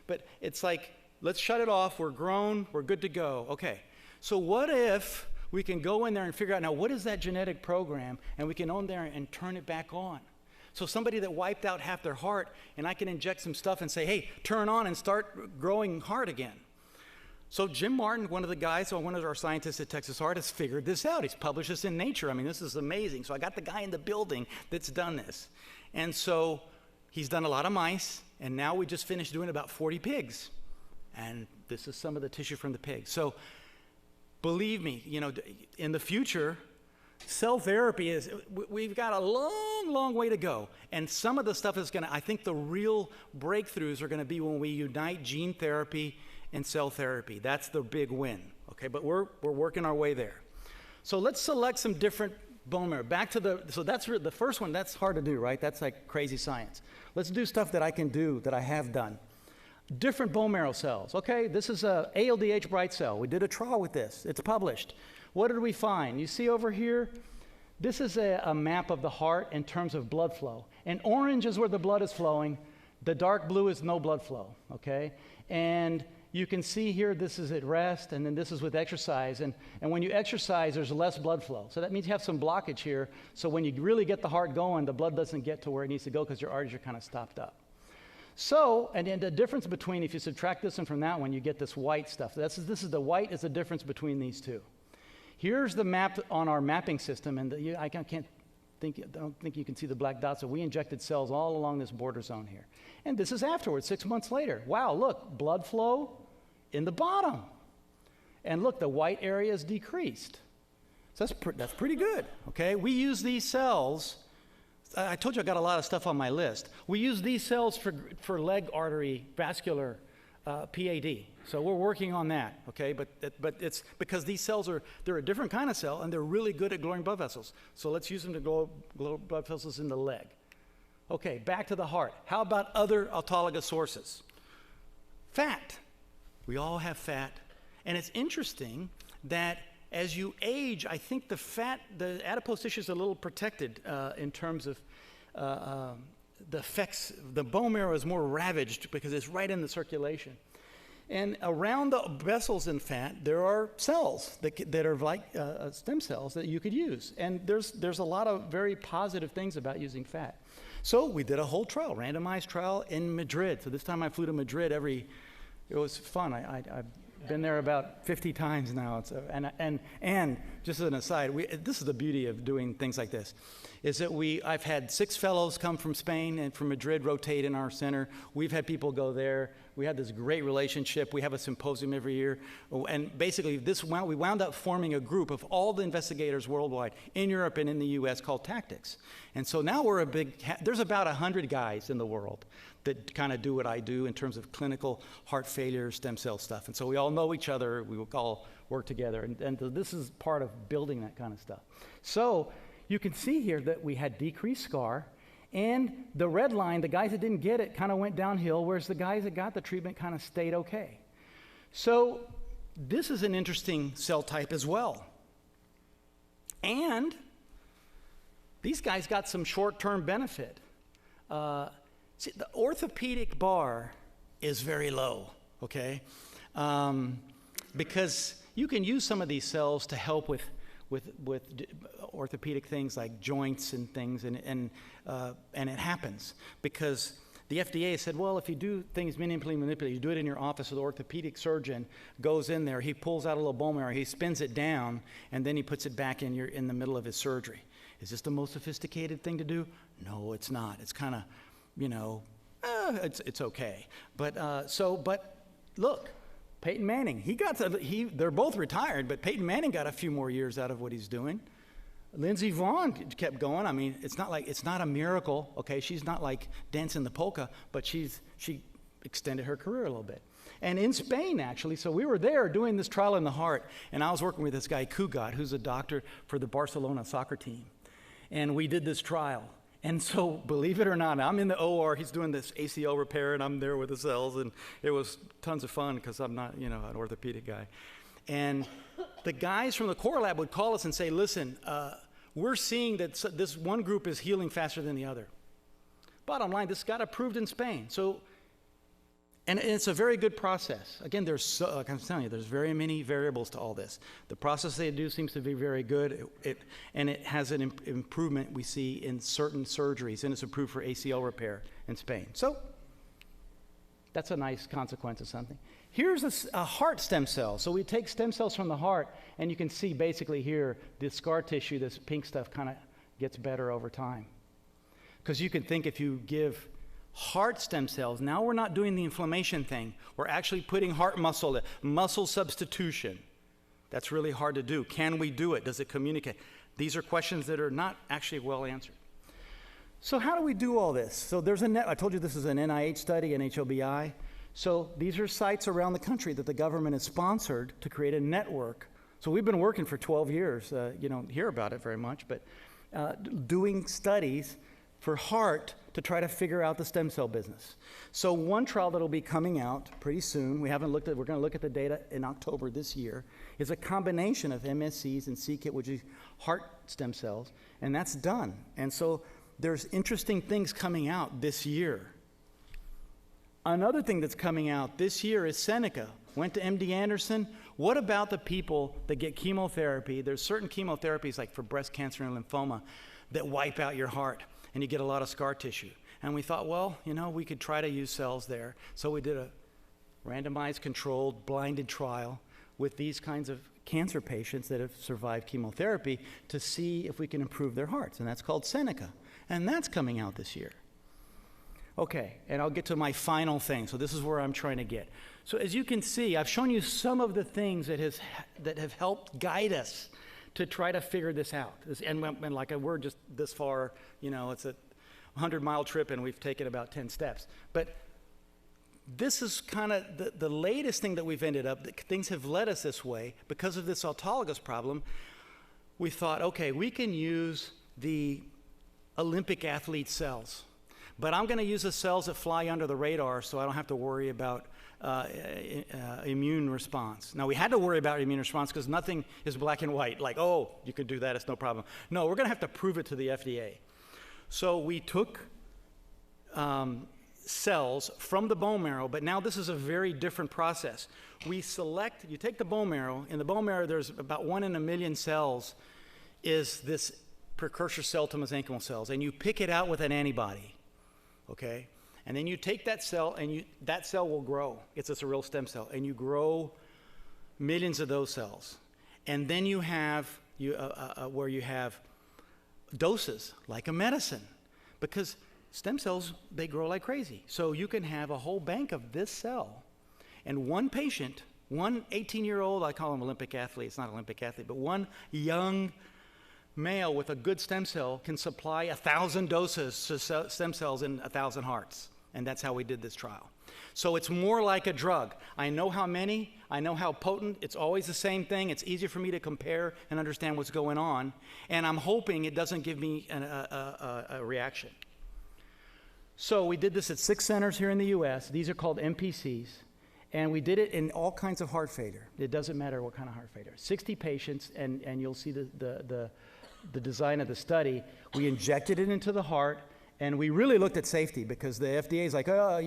But it's like, let's shut it off. We're grown. We're good to go. Okay. So what if we can go in there and figure out, now, what is that genetic program? And we can go in there and turn it back on. So somebody that wiped out half their heart, and I can inject some stuff and say, hey, turn on and start growing heart again. So Jim Martin, one of the guys, one of our scientists at Texas Heart, has figured this out. He's published this in Nature. I mean, this is amazing. So I got the guy in the building that's done this. And so he's done a lot of mice, and now we just finished doing about 40 pigs. And this is some of the tissue from the pigs. So believe me, in the future, cell therapy we've got a long, long way to go. And some of the stuff is I think the real breakthroughs are going to be when we unite gene therapy and cell therapy. That's the big win, okay? But we're working our way there. So let's select some different bone marrow. Back to so that's the first one, that's hard to do, right? That's like crazy science. Let's do stuff that I can do, that I have done. Different bone marrow cells, okay? This is a ALDH bright cell. We did a trial with this. It's published. What did we find? You see over here, this is a map of the heart in terms of blood flow. And orange is where the blood is flowing. The dark blue is no blood flow, okay? And you can see here, this is at rest, and then this is with exercise. And when you exercise, there's less blood flow. So that means you have some blockage here. So when you really get the heart going, the blood doesn't get to where it needs to go because your arteries are kind of stopped up. So, and then the difference between, if you subtract this one from that one, you get this white stuff. This is the white is the difference between these two. Here's the map on our mapping system, and I don't think you can see the black dots, so we injected cells all along this border zone here. And this is afterwards, 6 months later. Wow, look, blood flow in the bottom. And look, the white area is decreased. So that's pretty good, okay? We use these cells. I told you I got a lot of stuff on my list. We use these cells for leg artery vascular PAD. So we're working on that, okay? But it's because these cells they're a different kind of cell, and they're really good at growing blood vessels. So let's use them to grow blood vessels in the leg. Okay, back to the heart. How about other autologous sources? Fat. We all have fat. And it's interesting that as you age, I think the adipose tissue is a little protected in terms of, the effects, the bone marrow is more ravaged because it's right in the circulation. And around the vessels in fat, there are cells that are like stem cells that you could use. And there's a lot of very positive things about using fat. So we did a whole trial, randomized trial in Madrid. So this time I flew to Madrid it was fun. I've been there about 50 times now. And just as an aside, this is the beauty of doing things like this, is that I've had 6 fellows come from Spain and from Madrid rotate in our center. We've had people go there. We had this great relationship. We have a symposium every year. And basically, we wound up forming a group of all the investigators worldwide in Europe and in the US called Tactics. And so now there's about 100 guys in the world that kind of do what I do in terms of clinical heart failure, stem cell stuff. And so we all know each other. We will all work together. And this is part of building that kind of stuff. So you can see here that we had decreased scar. And the red line, the guys that didn't get it kind of went downhill, whereas the guys that got the treatment kind of stayed okay. So this is an interesting cell type as well. And these guys got some short-term benefit. See, the orthopedic bar is very low, okay? Because you can use some of these cells to help with orthopedic things like joints and things, and it happens because the FDA said, well, if you do things manipulated, you do it in your office, so the orthopedic surgeon goes in there, he pulls out a little bone marrow, he spins it down, and then he puts it back in the middle of his surgery. Is this the most sophisticated thing to do? No, it's not. It's kind of, it's okay. But look, Peyton Manning, they're both retired, but Peyton Manning got a few more years out of what he's doing. Lindsey Vonn kept going. I mean, it's not a miracle, okay? She's not like dancing the polka, but she extended her career a little bit. And in Spain, actually, so we were there doing this trial in the heart, and I was working with this guy, Cugat, who's a doctor for the Barcelona soccer team. And we did this trial. And so, believe it or not, I'm in the OR, he's doing this ACL repair, and I'm there with the cells, and it was tons of fun because I'm not, an orthopedic guy. And the guys from the core lab would call us and say, listen, we're seeing that this one group is healing faster than the other. Bottom line, this got approved in Spain. So, and it's a very good process. Again, like I'm telling you, there's very many variables to all this. The process they do seems to be very good, and it has an improvement we see in certain surgeries, and it's approved for ACL repair in Spain. So that's a nice consequence of something. Here's a heart stem cell. So we take stem cells from the heart, and you can see basically here, the scar tissue, this pink stuff kind of gets better over time. Because you can think if you give heart stem cells, now we're not doing the inflammation thing. We're actually putting heart muscle substitution. That's really hard to do. Can we do it? Does it communicate? These are questions that are not actually well answered. So how do we do all this? So there's I told you this is an NIH study, an HOBI. So these are sites around the country that the government has sponsored to create a network. So we've been working for 12 years. You don't hear about it very much, but doing studies for heart to try to figure out the stem cell business. So one trial that'll be coming out pretty soon, we're going to look at the data in October this year, is a combination of MSCs and c-Kit, which is heart stem cells, and that's done. And so there's interesting things coming out this year. Another thing that's coming out this year is Seneca. Went to MD Anderson. What about the people that get chemotherapy? There's certain chemotherapies, like for breast cancer and lymphoma, that wipe out your heart, and you get a lot of scar tissue. And we thought, well, we could try to use cells there. So we did a randomized, controlled, blinded trial with these kinds of cancer patients that have survived chemotherapy to see if we can improve their hearts, and that's called Seneca. And that's coming out this year. Okay, and I'll get to my final thing. So this is where I'm trying to get. So as you can see, I've shown you some of the things that have helped guide us to try to figure this out. And like we're just this far, it's a 100-mile trip, and we've taken about 10 steps. But this is kind of the latest thing that we've ended up, things have led us this way. Because of this autologous problem, we thought, okay, we can use the Olympic athlete cells. But I'm going to use the cells that fly under the radar so I don't have to worry about immune response. Now, we had to worry about immune response because nothing is black and white, like, oh, you could do that, it's no problem. No, we're going to have to prove it to the FDA. So we took cells from the bone marrow, but now this is a very different process. You take the bone marrow, in the bone marrow there's about 1 in a million cells is this precursor cell to mesenchymal cells, and you pick it out with an antibody, okay? And then you take that cell, and that cell will grow. It's a real stem cell, and you grow millions of those cells. And then you have, where you have doses, like a medicine, because stem cells, they grow like crazy. So you can have a whole bank of this cell, and one patient, one 18-year-old, I call him Olympic athlete, it's not Olympic athlete, but one young male with a good stem cell can supply 1,000 doses to stem cells in 1,000 hearts. And that's how we did this trial. So it's more like a drug. I know how many, I know how potent, it's always the same thing. It's easier for me to compare and understand what's going on. And I'm hoping it doesn't give me a reaction. So we did this at 6 centers here in the US. These are called MPCs. And we did it in all kinds of heart failure. It doesn't matter what kind of heart failure. 60 patients, and you'll see the design of the study. We injected it into the heart, and we really looked at safety because the FDA is like, oh,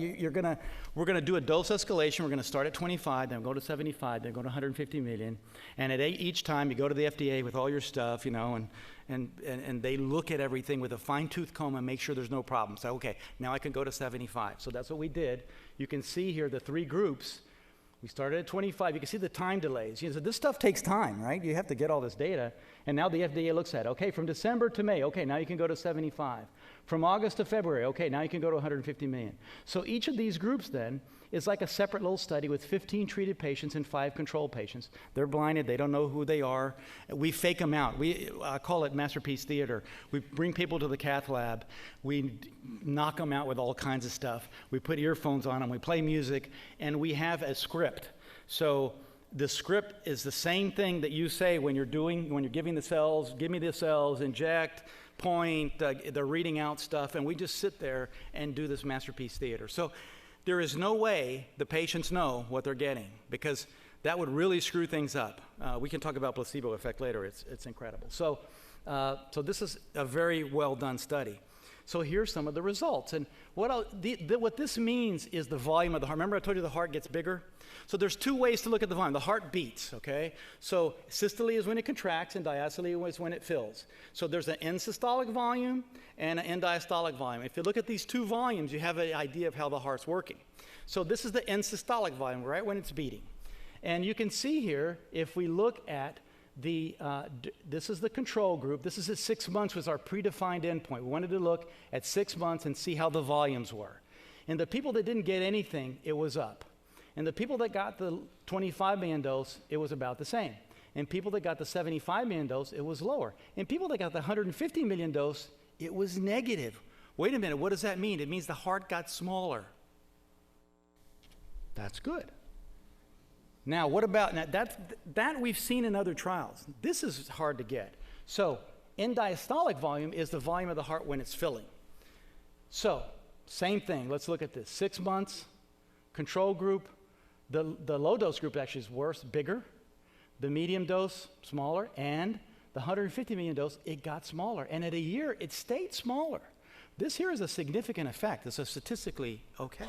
we're gonna do a dose escalation. We're gonna start at 25, then go to 75, then go to 150 million. And at each time, you go to the FDA with all your stuff, you know, and they look at everything with a fine-tooth comb and make sure there's no problem. So, okay, now I can go to 75. So that's what we did. You can see here the 3 groups. We started at 25. You can see the time delays. So this stuff takes time, right? You have to get all this data. And now the FDA looks at it. Okay, from December to May, okay, now you can go to 75. From August to February, okay, now you can go to 150 million. So each of these groups then is like a separate little study with 15 treated patients and 5 control patients. They're blinded. They don't know who they are. We fake them out. I call it masterpiece theater. We bring people to the cath lab. We knock them out with all kinds of stuff. We put earphones on them. We play music. And we have a script. So the script is the same thing that you say when you're giving the cells, give me the cells, inject, point, they're reading out stuff. And we just sit there and do this masterpiece theater. So there is no way the patients know what they're getting because that would really screw things up. We can talk about placebo effect later. It's incredible. So this is a very well done study. So here's some of the results. And what this means is the volume of the heart. Remember I told you the heart gets bigger? So there's 2 ways to look at the volume. The heart beats, okay? So systole is when it contracts and diastole is when it fills. So there's an end systolic volume and an end diastolic volume. If you look at these 2 volumes, you have an idea of how the heart's working. So this is the end systolic volume, right when it's beating. And you can see here, if we look at this is the control group. This is at 6 months was our predefined endpoint. We wanted to look at 6 months and see how the volumes were. And the people that didn't get anything, it was up. And the people that got the 25 million dose, it was about the same. And people that got the 75 million dose, it was lower. And people that got the 150 million dose, it was negative. Wait a minute, what does that mean? It means the heart got smaller. That's good. Now, what about, that we've seen in other trials. This is hard to get. So, end diastolic volume is the volume of the heart when it's filling. So, same thing. Let's look at this. 6 months, control group. The low dose group actually is worse, bigger. The medium dose, smaller. And the 150 million dose, it got smaller. And at a year, it stayed smaller. This here is a significant effect. This is statistically okay.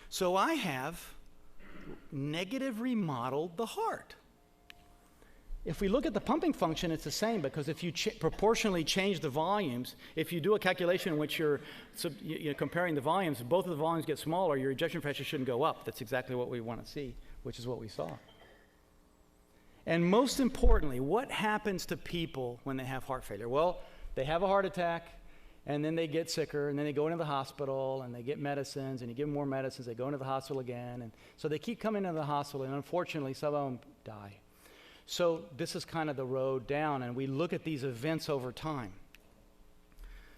So I have negative remodeled the heart. If we look at the pumping function, it's the same because if you proportionally change the volumes, if you do a calculation in which you're comparing the volumes, both of the volumes get smaller, your ejection fraction shouldn't go up. That's exactly what we want to see, which is what we saw. And most importantly, what happens to people when they have heart failure? Well, they have a heart attack, and then they get sicker, and then they go into the hospital, and they get medicines, and you give them more medicines, they go into the hospital again, and so they keep coming into the hospital, and unfortunately, some of them die. So this is kind of the road down, and we look at these events over time.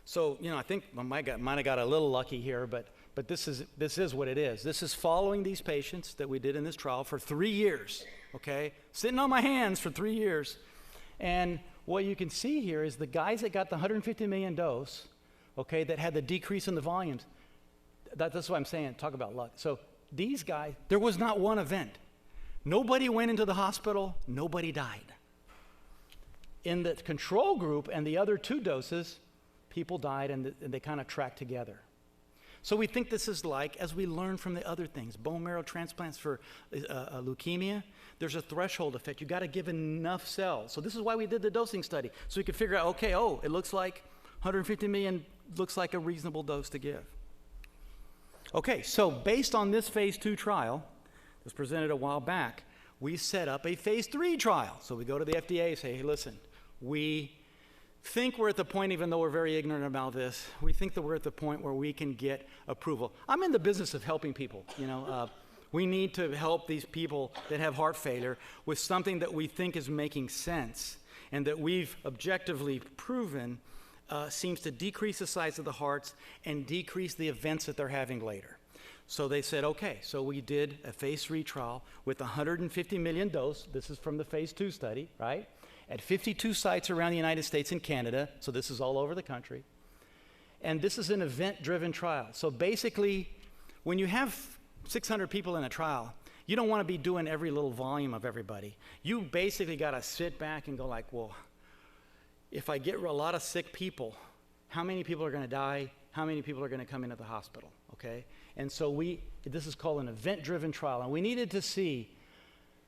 So, I think I might have got a little lucky here, but this is what it is. This is following these patients that we did in this trial for 3 years, okay? Sitting on my hands for 3 years. And what you can see here is the guys that got the 150 million dose, okay, that had the decrease in the volumes, that's what I'm saying, talk about luck. So these guys, there was not one event. Nobody went into the hospital, nobody died. In the control group and the other 2 doses, people died, and they kind of tracked together. So we think this is like, as we learn from the other things, bone marrow transplants for leukemia, there's a threshold effect. You got to give enough cells. So this is why we did the dosing study, so we could figure out, okay, it looks like 150 million looks like a reasonable dose to give. Okay, so based on this phase 2 trial, it was presented a while back, we set up a phase 3 trial. So we go to the FDA and say, hey, listen, we think we're at the point, even though we're very ignorant about this, we think that we're at the point where we can get approval. I'm in the business of helping people, we need to help these people that have heart failure with something that we think is making sense and that we've objectively proven seems to decrease the size of the hearts and decrease the events that they're having later. So they said, okay, so we did a phase 3 trial with 150 million dose. This is from the phase 2 study, right? At 52 sites around the United States and Canada, so this is all over the country. And this is an event-driven trial. So basically, when you have 600 people in a trial, you don't want to be doing every little volume of everybody. You basically got to sit back and go like, well, if I get a lot of sick people, how many people are going to die? How many people are going to come into the hospital, okay? And so this is called an event-driven trial, and we needed to see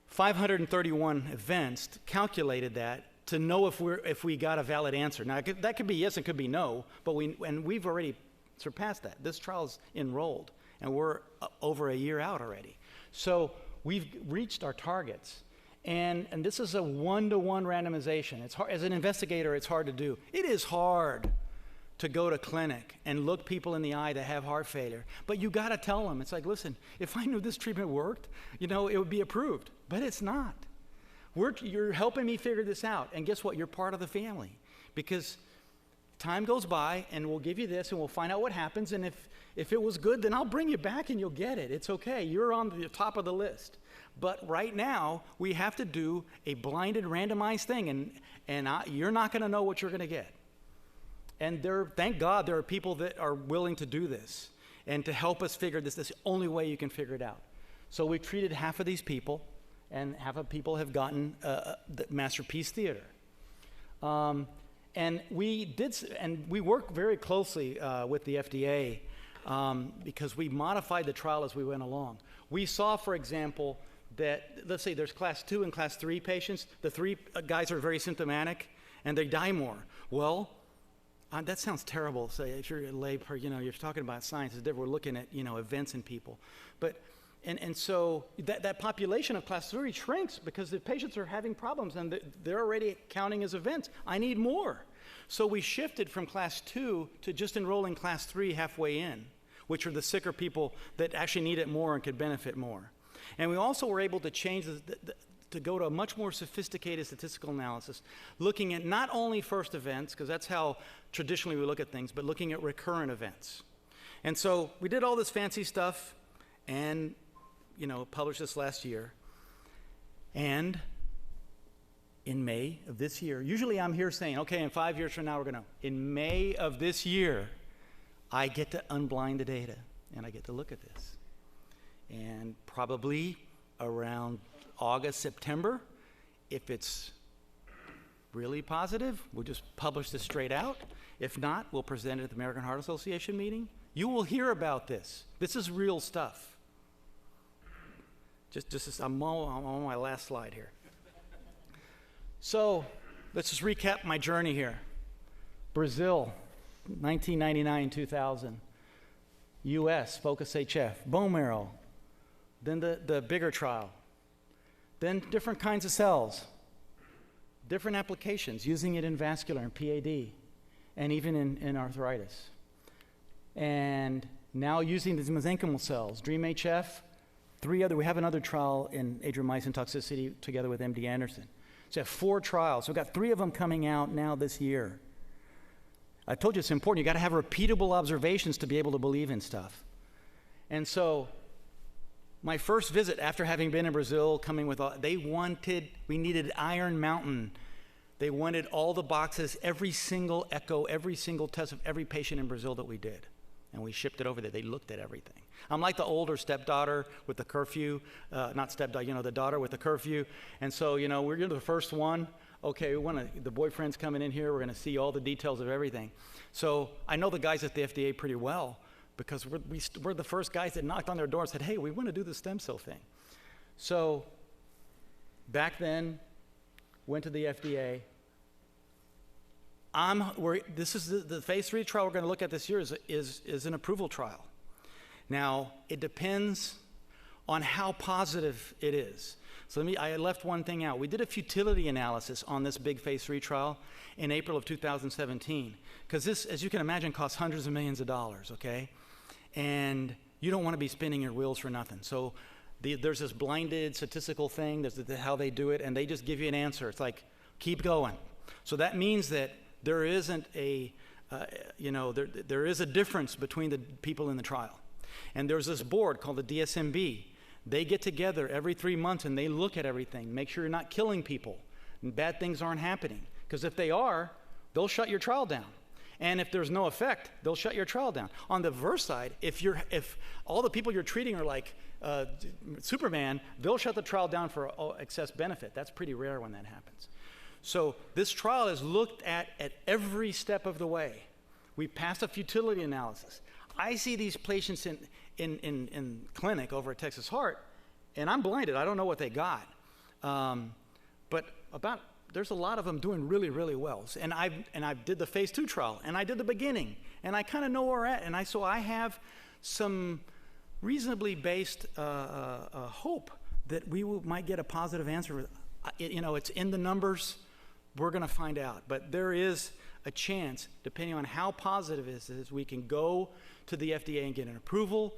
531 events, calculated that to know if we got a valid answer. Now, that could be yes, it could be no, but we've already surpassed that. This trial's enrolled, and we're over a year out already. So we've reached our targets. And this is a one-to-one randomization. It's hard, as an investigator, it's hard to do. It is hard to go to clinic and look people in the eye that have heart failure. But you got to tell them, it's like, listen, if I knew this treatment worked, it would be approved. But it's not. You're helping me figure this out. And guess what? You're part of the family. Because time goes by, and we'll give you this, and we'll find out what happens. And if it was good, then I'll bring you back, and you'll get it. It's okay. You're on the top of the list. But right now, we have to do a blinded, randomized thing, and you're not going to know what you're going to get. And thank God there are people that are willing to do this and to help us figure this. This is the only way you can figure it out. So we've treated half of these people, and half of people have gotten the Masterpiece Theater. And we work very closely with the FDA because we modified the trial as we went along. We saw, for example, that, let's say there's class 2 and class 3 patients. The 3 guys are very symptomatic, and they die more. Well, that sounds terrible. Say, if you're a lay person, you're talking about science. It's different. We're looking at, events in people. But, and so that population of class 3 shrinks because the patients are having problems, and they're already counting as events. I need more. So we shifted from class 2 to just enrolling class 3 halfway in, which are the sicker people that actually need it more and could benefit more. And we also were able to change to go to a much more sophisticated statistical analysis, looking at not only first events, because that's how traditionally we look at things, but looking at recurrent events. And so we did all this fancy stuff and, published this last year. And in May of this year, usually I'm here saying, okay, in 5 years from now, in May of this year, I get to unblind the data, and I get to look at this. And probably around August, September, if it's really positive, we'll just publish this straight out. If not, we'll present it at the American Heart Association meeting. You will hear about this. This is real stuff. I'm on my last slide here. So let's just recap my journey here. Brazil, 1999-2000. US, Focus HF, bone marrow. Then the bigger trial. Then different kinds of cells. Different applications, using it in vascular and PAD, and even in arthritis. And now using these mesenchymal cells, DREAM-HF, we have another trial in adriamycin toxicity together with MD Anderson. So we have 4 trials. So we've got 3 of them coming out now this year. I told you it's important. You got to have repeatable observations to be able to believe in stuff. And so my first visit after having been in Brazil, we needed Iron Mountain. They wanted all the boxes, every single echo, every single test of every patient in Brazil that we did. And we shipped it over there. They looked at everything. I'm like the older stepdaughter with the curfew, not stepdaughter, the daughter with the curfew. And so, we're the first one. okay, the boyfriend's coming in here, we're going to see all the details of everything. So I know the guys at the FDA pretty well because we're the first guys that knocked on their door and said, hey, we want to do the stem cell thing. So back then, went to the FDA. This is the phase 3 trial we're going to look at this year is an approval trial. Now, it depends on how positive it is. So I left one thing out. We did a futility analysis on this big phase 3 trial in April of 2017, because this, as you can imagine, costs hundreds of millions of dollars, okay? And you don't want to be spinning your wheels for nothing. So there's this blinded statistical thing, there's how they do it, and they just give you an answer. It's like, keep going. So that means that there isn't there is a difference between the people in the trial. And there's this board called the DSMB. They get together every 3 months and they look at everything, make sure you're not killing people and bad things aren't happening. Because if they are, they'll shut your trial down. And if there's no effect, they'll shut your trial down. On the reverse side, if all the people you're treating are like Superman, they'll shut the trial down for excess benefit. That's pretty rare when that happens. So this trial is looked at every step of the way. We passed a futility analysis. I see these patients in clinic over at Texas Heart, and I'm blinded. I don't know what they got. But there's a lot of them doing really, really well. And I did the phase 2 trial, and I did the beginning, and I kind of know where we're at. And so I have some reasonably based hope that we might get a positive answer. It's in the numbers. We're going to find out. But there is a chance, depending on how positive it is, we can go to the FDA and get an approval.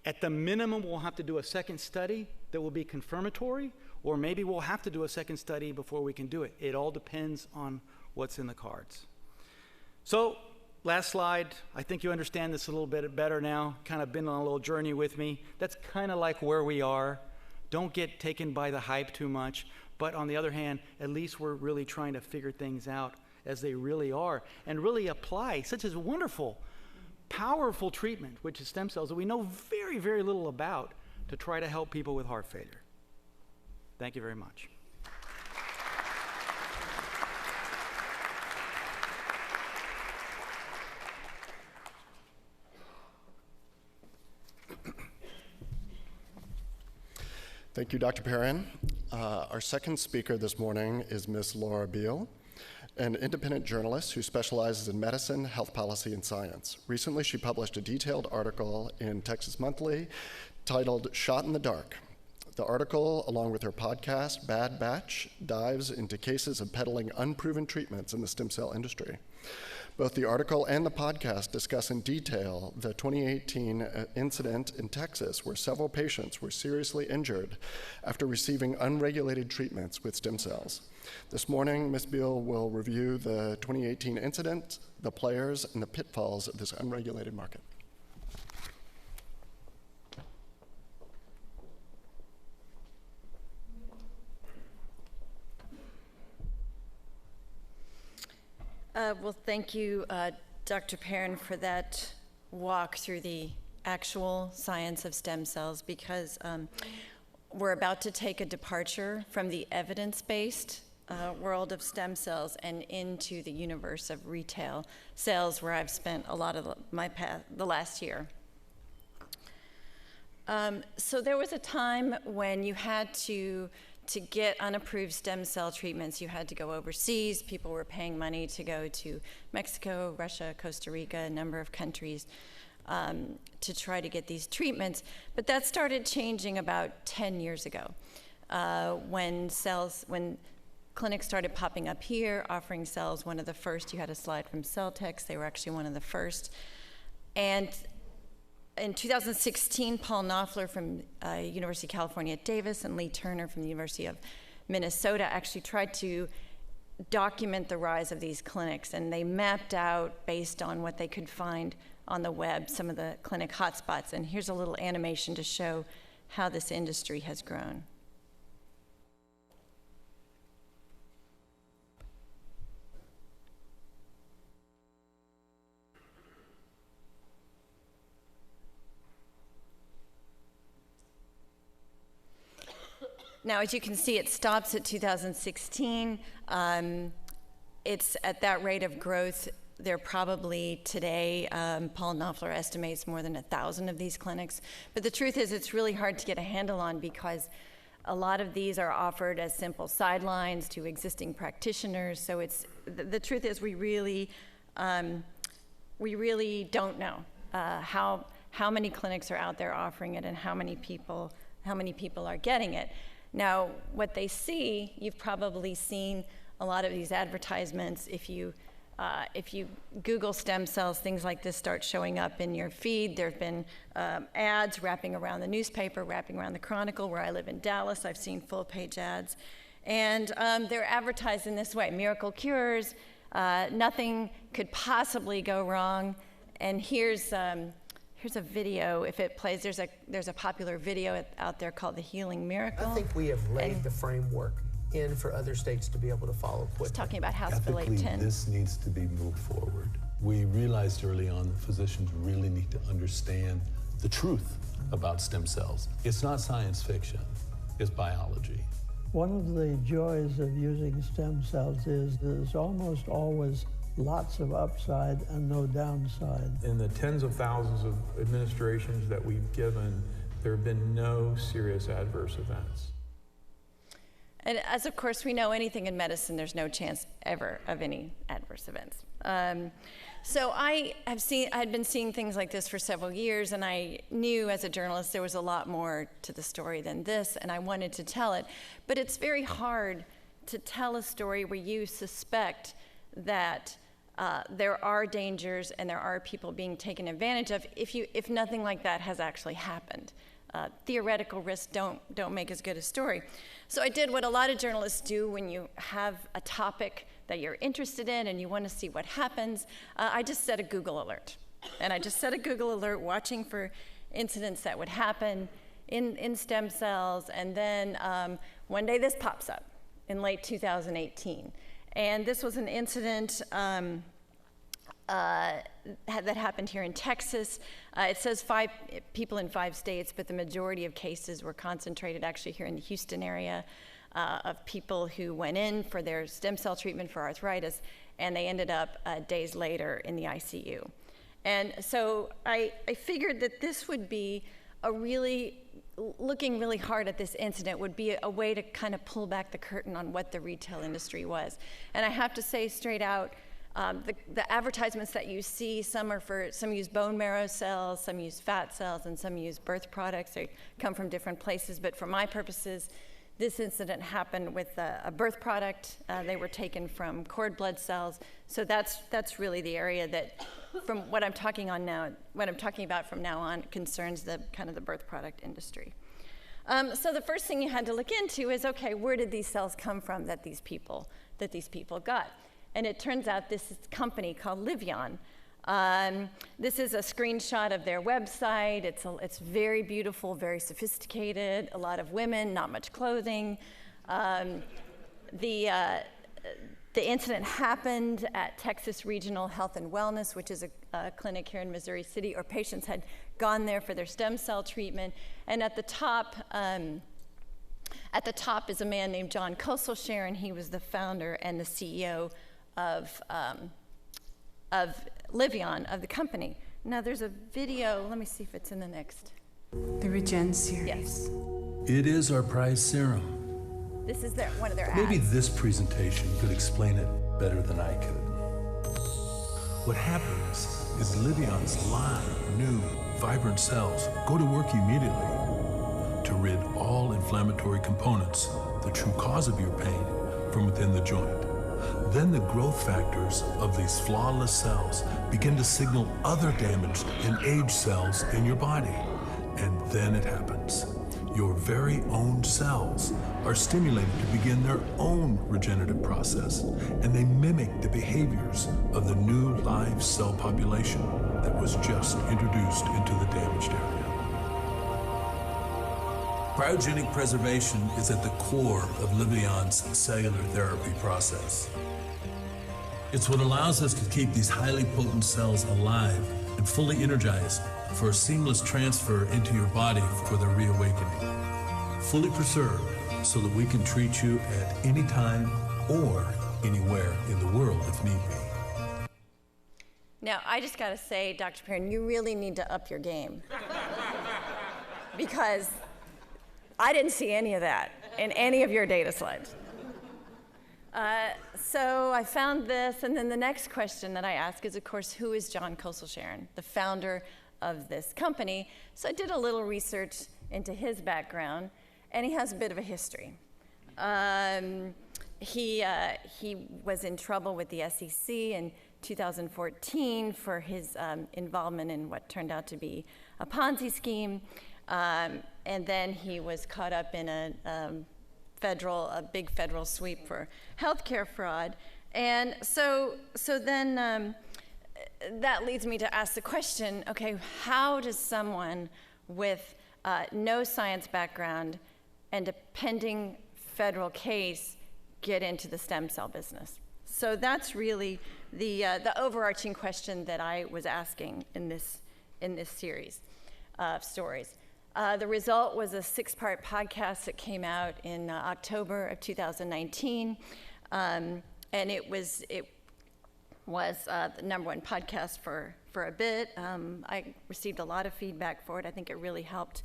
At the minimum, we'll have to do a second study that will be confirmatory, or maybe we'll have to do a second study before we can do it. It all depends on what's in the cards. So, last slide. I think you understand this a little bit better now. Kind of been on a little journey with me. That's kind of like where we are. Don't get taken by the hype too much. But on the other hand, at least we're really trying to figure things out as they really are and really apply such a wonderful, powerful treatment, which is stem cells, that we know very, very little about to try to help people with heart failure. Thank you very much. Thank you, Dr. Perrin. Our second speaker this morning is Ms. Laura Beal, an independent journalist who specializes in medicine, health policy, and science. Recently, she published a detailed article in Texas Monthly titled "Shot in the Dark." The article, along with her podcast, Bad Batch, dives into cases of peddling unproven treatments in the stem cell industry. Both the article and the podcast discuss in detail the 2018 incident in Texas where several patients were seriously injured after receiving unregulated treatments with stem cells. This morning, Ms. Beal will review the 2018 incident, the players, and the pitfalls of this unregulated market. Well, thank you, Dr. Perrin, for that walk through the actual science of stem cells, because we're about to take a departure from the evidence-based world of stem cells and into the universe of retail sales, where I've spent a lot of the last year. So there was a time when you had to get unapproved stem cell treatments, you had to go overseas. People were paying money to go to Mexico, Russia, Costa Rica, a number of countries to try to get these treatments. But that started changing about 10 years ago when clinics started popping up here, offering cells. One of the first, you had a slide from Celltex, they were actually one of the first. And in 2016, Paul Knopfler from University of California at Davis and Lee Turner from the University of Minnesota actually tried to document the rise of these clinics, and they mapped out, based on what they could find on the web, some of the clinic hotspots. And here's a little animation to show how this industry has grown. Now, as you can see, it stops at 2016. It's at that rate of growth. There are probably today, Paul Knopfler estimates more than 1,000 of these clinics. But the truth is, it's really hard to get a handle on because a lot of these are offered as simple sidelines to existing practitioners. So the truth is, we really don't know how many clinics are out there offering it and how many people are getting it. Now, what they see, you've probably seen a lot of these advertisements. If you Google stem cells, things like this start showing up in your feed. There have been ads wrapping around the newspaper, wrapping around the Chronicle. Where I live in Dallas, I've seen full-page ads. And they're advertised in this way: miracle cures, nothing could possibly go wrong. And here's a video. If it plays, there's a popular video out there called The Healing Miracle. I think we have laid the framework in for other states to be able to follow quickly. It's talking about House Bill Ethically, 810. this needs to be moved forward. We realized early on that physicians really need to understand the truth about stem cells. It's not science fiction, it's biology. One of the joys of using stem cells is there's almost always lots of upside and no downside. In the tens of thousands of administrations that we've given, there have been no serious adverse events. And as of course we know, anything in medicine, there's no chance ever of any adverse events. So I had been seeing things like this for several years, and I knew as a journalist there was a lot more to the story than this, and I wanted to tell it. But it's very hard to tell a story where you suspect that there are dangers and there are people being taken advantage of if nothing like that has actually happened. Theoretical risks don't make as good a story. So I did what a lot of journalists do when you have a topic that you're interested in and you want to see what happens. I just set a Google alert. And I just set a Google alert watching for incidents that would happen in stem cells. And then one day this pops up in late 2018. And this was an incident that happened here in Texas. It says 5 people in 5 states, but the majority of cases were concentrated actually here in the Houston area of people who went in for their stem cell treatment for arthritis, and they ended up days later in the ICU. And so I figured that this would be looking really hard at this incident would be a way to kind of pull back the curtain on what the retail industry was. And I have to say straight out, the advertisements that you see, some use bone marrow cells, some use fat cells, and some use birth products. They come from different places, but for my purposes, this incident happened with a birth product. They were taken from cord blood cells. So that's really the area that, from what I'm talking about from now on, concerns the kind of the birth product industry. So the first thing you had to look into is, okay, where did these cells come from that these people got? And it turns out this is a company called Livion. This is a screenshot of their website. It's very beautiful, very sophisticated, a lot of women, not much clothing. The incident happened at Texas Regional Health and Wellness, which is a clinic here in Missouri City, or patients had gone there for their stem cell treatment. And at the top is a man named John Koselshare, and he was the founder and the CEO of Livion, of the company. Now there's a video, let me see if it's in the next. The Regen series. Yes. It is our prized serum. This is one of their ads. Maybe this presentation could explain it better than I could. What happens is Livion's live, new, vibrant cells go to work immediately to rid all inflammatory components, the true cause of your pain, from within the joint. Then the growth factors of these flawless cells begin to signal other damaged and aged cells in your body. And then it happens. Your very own cells are stimulated to begin their own regenerative process, and they mimic the behaviors of the new live cell population that was just introduced into the damaged area. Cryogenic preservation is at the core of Livion's cellular therapy process. It's what allows us to keep these highly potent cells alive and fully energized for a seamless transfer into your body for their reawakening. Fully preserved, so that we can treat you at any time or anywhere in the world if need be. Now, I just got to say, Dr. Perrin, you really need to up your game. Because I didn't see any of that in any of your data slides. So I found this, and then the next question that I ask is, of course, who is John Kosel-Sharon, the founder of this company? So I did a little research into his background, and he has a bit of a history. He was in trouble with the SEC in 2014 for his involvement in what turned out to be a Ponzi scheme, and then he was caught up in a big federal sweep for healthcare fraud. And so then that leads me to ask the question, okay, how does someone with no science background and a pending federal case get into the stem cell business? So that's really the overarching question that I was asking in this series of stories. The result was a 6-part podcast that came out in October of 2019, and it was the #1 podcast for a bit. I received a lot of feedback for it. I think it really helped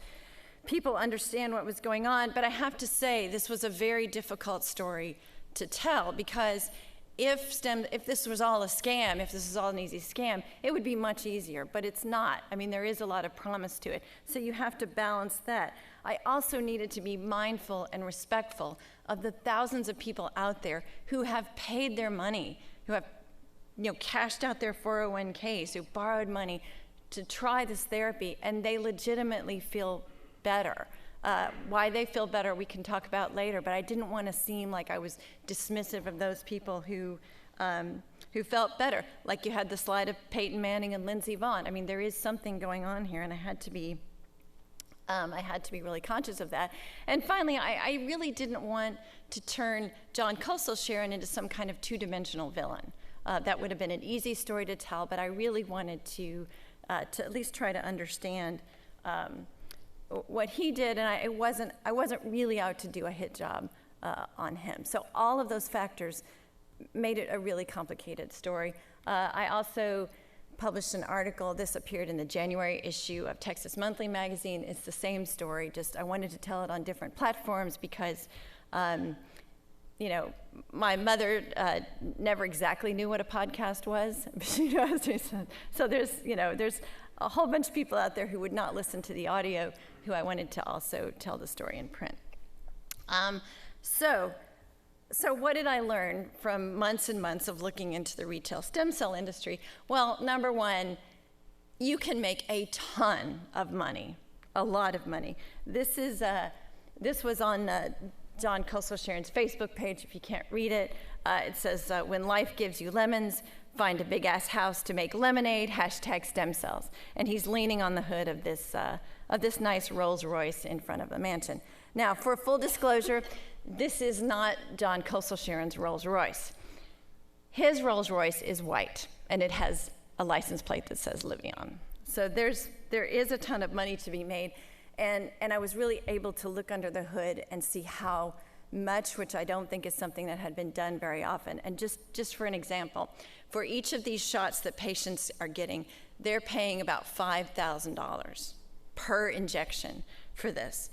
people understand what was going on. But I have to say, this was a very difficult story to tell, because if this was all a scam, if this was all an easy scam, it would be much easier, but it's not. I mean, there is a lot of promise to it, so you have to balance that. I also needed to be mindful and respectful of the thousands of people out there who have paid their money, who have cashed out their 401ks, who borrowed money to try this therapy, and they legitimately feel better. Why they feel better we can talk about later, but I didn't want to seem like I was dismissive of those people who felt better. Like you had the slide of Peyton Manning and Lindsey Vonn. I mean, there is something going on here, and I had to be really conscious of that. And finally, I really didn't want to turn John Kosel-Sharon into some kind of two-dimensional villain. That would have been an easy story to tell, but I really wanted to at least try to understand what he did, and I wasn't really out to do a hit job on him. So all of those factors made it a really complicated story. I also published an article. This appeared in the January issue of Texas Monthly magazine. It's the same story, just I wanted to tell it on different platforms because my mother never exactly knew what a podcast was. So there's a whole bunch of people out there who would not listen to the audio, who I wanted to also tell the story in print. So what did I learn from months and months of looking into the retail stem cell industry? Well, number one, you can make a ton of money, a lot of money. This was on John Kosel-Sharon's Facebook page. If you can't read it, it says, when life gives you lemons, find a big-ass house to make lemonade, #stem cells. And he's leaning on the hood of this nice Rolls Royce in front of a mansion. Now, for full disclosure, this is not John Kosel-Sharon's Rolls Royce. His Rolls Royce is white, and it has a license plate that says Livion. So there is a ton of money to be made, and I was really able to look under the hood and see how much, which I don't think is something that had been done very often. And just for an example, for each of these shots that patients are getting, they're paying about $5,000 per injection for this.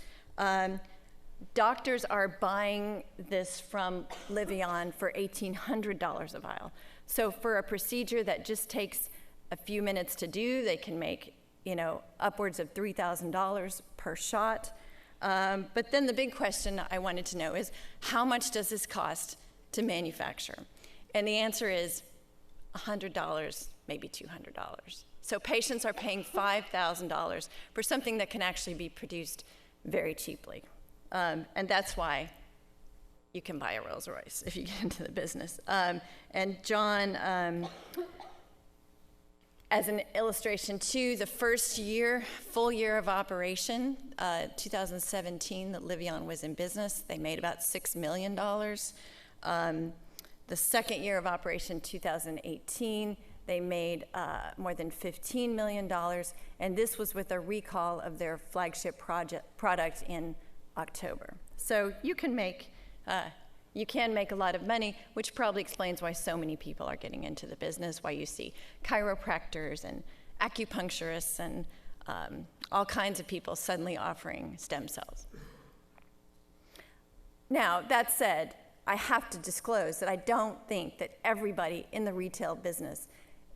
Doctors are buying this from Livion for $1,800 a vial. So for a procedure that just takes a few minutes to do, they can make upwards of $3,000 per shot. But then the big question I wanted to know is, how much does this cost to manufacture? And the answer is $100, maybe $200. So patients are paying $5,000 for something that can actually be produced very cheaply. And that's why you can buy a Rolls Royce if you get into the business. And John, as an illustration too, the first full year of operation, 2017, that Livion was in business, they made about $6 million. The second year of operation, 2018, they made more than $15 million, and this was with a recall of their flagship product in October. So you can make a lot of money, which probably explains why so many people are getting into the business, why you see chiropractors and acupuncturists and all kinds of people suddenly offering stem cells. Now, that said, I have to disclose that I don't think that everybody in the retail business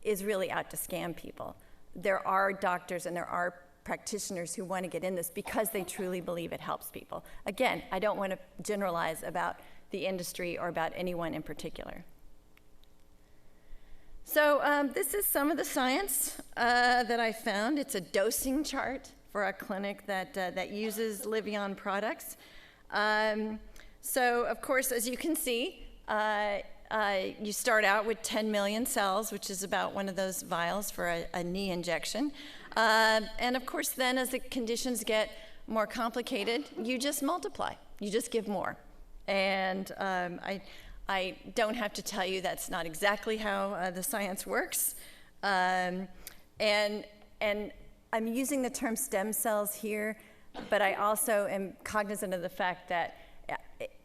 is really out to scam people. There are doctors and there are practitioners who want to get in this because they truly believe it helps people. Again, I don't want to generalize about the industry or about anyone in particular. So this is some of the science that I found. It's a dosing chart for a clinic that uses Livion products. So, of course, as you can see, you start out with 10 million cells, which is about one of those vials for a knee injection. And, of course, then as the conditions get more complicated, you just multiply. You just give more. And I don't have to tell you that's not exactly how the science works. And I'm using the term stem cells here, but I also am cognizant of the fact that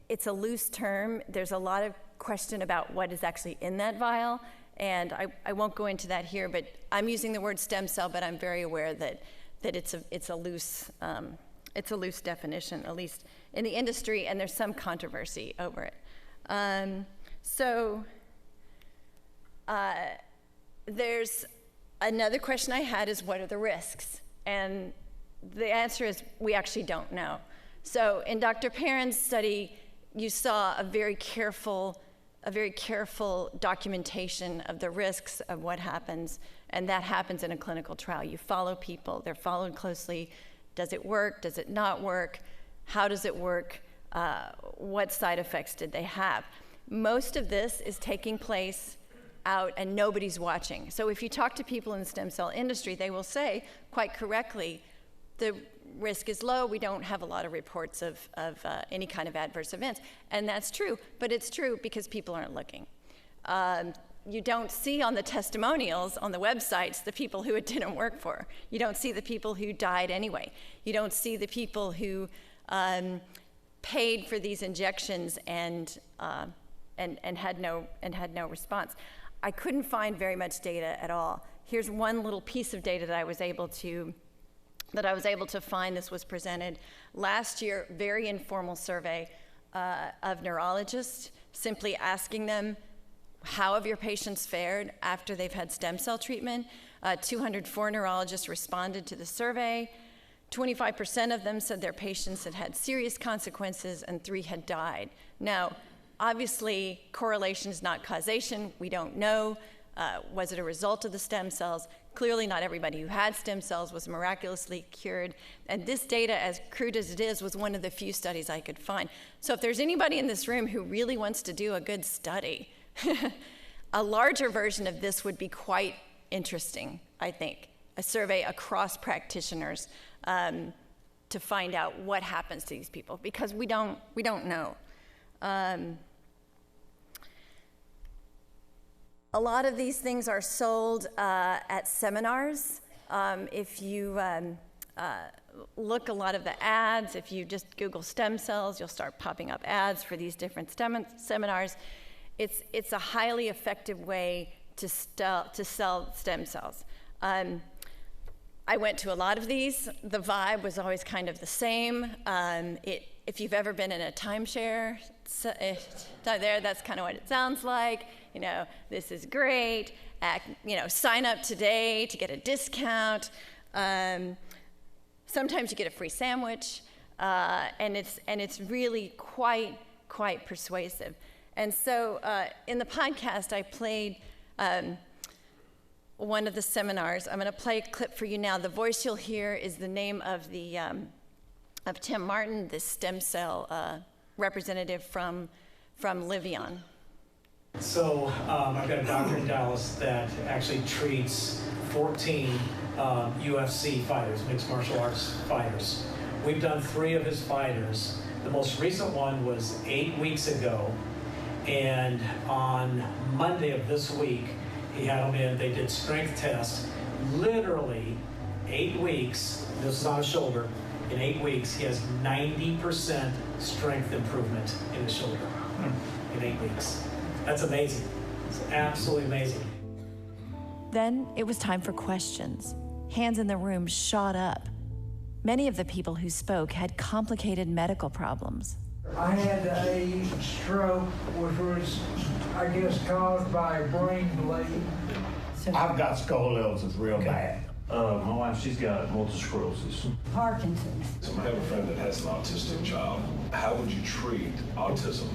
it's a loose term. There's a lot of question about what is actually in that vial, and I won't go into that here, but I'm using the word stem cell, but I'm very aware that it's a loose definition, at least in the industry, and there's some controversy over it. There's another question I had is, what are the risks? And the answer is, we actually don't know. So in Dr. Perrin's study, you saw a very careful documentation of the risks of what happens, and that happens in a clinical trial. You follow people, they're followed closely. Does it work? Does it not work? How does it work? What side effects did they have? Most of this is taking place out and nobody's watching. So if you talk to people in the stem cell industry, they will say, quite correctly, the risk is low. We don't have a lot of reports of any kind of adverse events. And that's true, but it's true because people aren't looking. You don't see on the testimonials on the websites the people who it didn't work for. You don't see the people who died anyway. You don't see the people who paid for these injections and had no response. I couldn't find very much data at all. Here's one little piece of data that I was able to find. This was presented last year, very informal survey of neurologists, simply asking them, how have your patients fared after they've had stem cell treatment? 204 neurologists responded to the survey. 25% of them said their patients had had serious consequences and 3 had died. Now, obviously, correlation is not causation. We don't know. Was it a result of the stem cells? Clearly, not everybody who had stem cells was miraculously cured. And this data, as crude as it is, was one of the few studies I could find. So if there's anybody in this room who really wants to do a good study, a larger version of this would be quite interesting, I think. A survey across practitioners to find out what happens to these people, because we don't know. A lot of these things are sold at seminars. If you look a lot of the ads, if you just Google stem cells, you'll start popping up ads for these different seminars. It's a highly effective way to sell stem cells. I went to a lot of these. The vibe was always kind of the same. If you've ever been in a timeshare, that's kind of what it sounds like. You know, this is great. Sign up today to get a discount. Sometimes you get a free sandwich, and it's really quite persuasive. And so in the podcast, I played one of the seminars. I'm going to play a clip for you now. The voice you'll hear is the name of of Tim Martin, the stem cell representative from Livion. So I've got a doctor in Dallas that actually treats 14 UFC fighters, mixed martial arts fighters. We've done 3 of his fighters. The most recent one was 8 weeks ago, and on Monday of this week, he had them in. They did strength tests, literally 8 weeks. This is on his shoulder. In 8 weeks, he has 90% strength improvement in his shoulder in 8 weeks. That's amazing. It's absolutely amazing. Then it was time for questions. Hands in the room shot up. Many of the people who spoke had complicated medical problems. I had a stroke, which was, I guess, caused by a brain bleed. I've got scoliosis real bad. My wife, she's got multiple sclerosis. Parkinson's. So I have a friend that has an autistic child. How would you treat autism?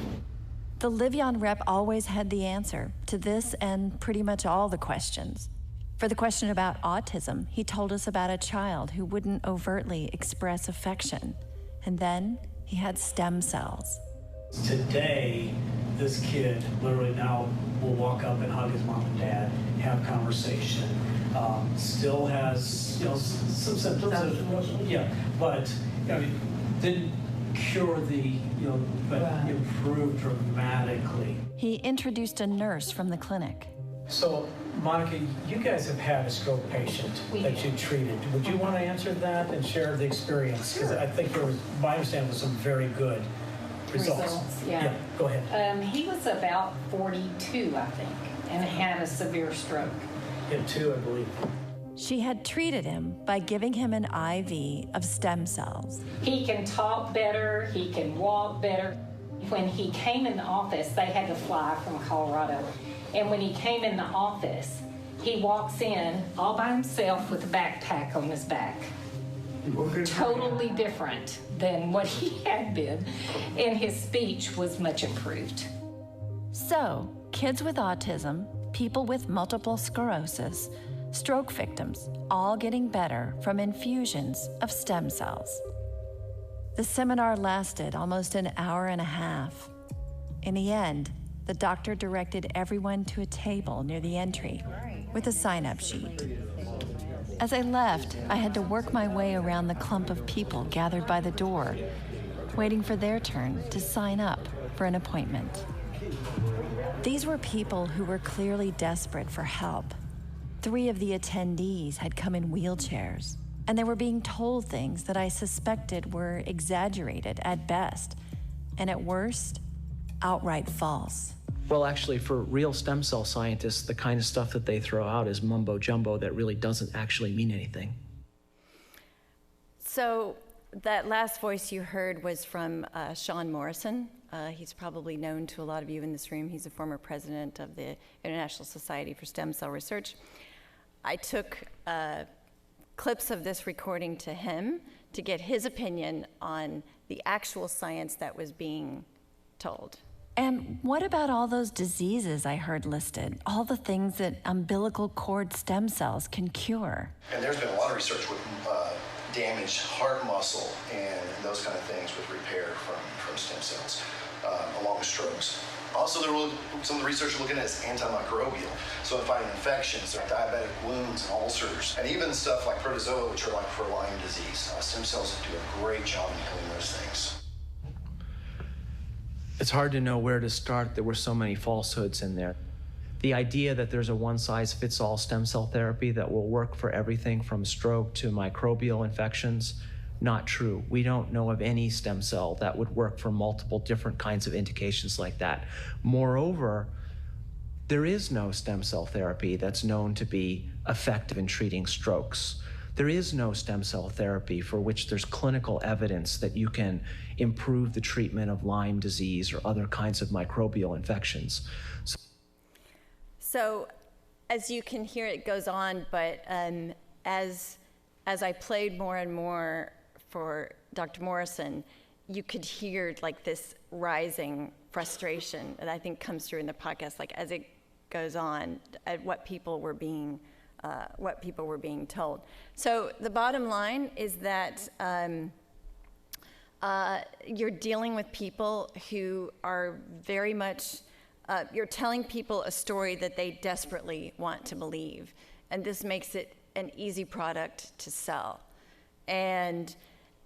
The Livion rep always had the answer to this and pretty much all the questions. For the question about autism, he told us about a child who wouldn't overtly express affection. And then he had stem cells. Today, this kid literally now will walk up and hug his mom and dad, have conversation. Still has, you know, some symptoms. But I mean, didn't cure but improved dramatically. He introduced a nurse from the clinic. So, Monica, you guys have had a stroke patient that you treated. Would you want to answer that and share the experience? Because I think there was, my understanding was some very good results. Yeah, go ahead. He was about 42, I think, and had a severe stroke. Him too, I believe. She had treated him by giving him an IV of stem cells. He can talk better, he can walk better. When he came in the office, they had to fly from Colorado. And when he came in the office, he walks in all by himself with a backpack on his back. Totally different than what he had been. And his speech was much improved. So, kids with autism, people with multiple sclerosis, stroke victims, all getting better from infusions of stem cells. The seminar lasted almost an hour and a half. In the end, the doctor directed everyone to a table near the entry with a sign-up sheet. As I left, I had to work my way around the clump of people gathered by the door, waiting for their turn to sign up for an appointment. These were people who were clearly desperate for help. 3 of the attendees had come in wheelchairs, and they were being told things that I suspected were exaggerated at best, and at worst, outright false. Well, actually, for real stem cell scientists, the kind of stuff that they throw out is mumbo jumbo that really doesn't actually mean anything. So that last voice you heard was from Sean Morrison. He's probably known to a lot of you in this room. He's a former president of the International Society for Stem Cell Research. I took clips of this recording to him to get his opinion on the actual science that was being told. And what about all those diseases I heard listed? All the things that umbilical cord stem cells can cure? And there's been a lot of research with damaged heart muscle and those kind of things with repair from stem cells, along with strokes. Also, some of the research we're looking at is antimicrobial, so fighting infections, like diabetic wounds and ulcers, and even stuff like protozoa, which are like for Lyme disease. Stem cells do a great job in healing those things. It's hard to know where to start. There were so many falsehoods in there. The idea that there's a one-size-fits-all stem cell therapy that will work for everything from stroke to microbial infections, not true. We don't know of any stem cell that would work for multiple different kinds of indications like that. Moreover, there is no stem cell therapy that's known to be effective in treating strokes. There is no stem cell therapy for which there's clinical evidence that you can improve the treatment of Lyme disease or other kinds of microbial infections. So as you can hear, it goes on, but as I played more and more for Dr. Morrison, you could hear like this rising frustration that I think comes through in the podcast, like as it goes on, at what people were being told. So the bottom line is that you're dealing with people who are very much, you're telling people a story that they desperately want to believe. And this makes it an easy product to sell. And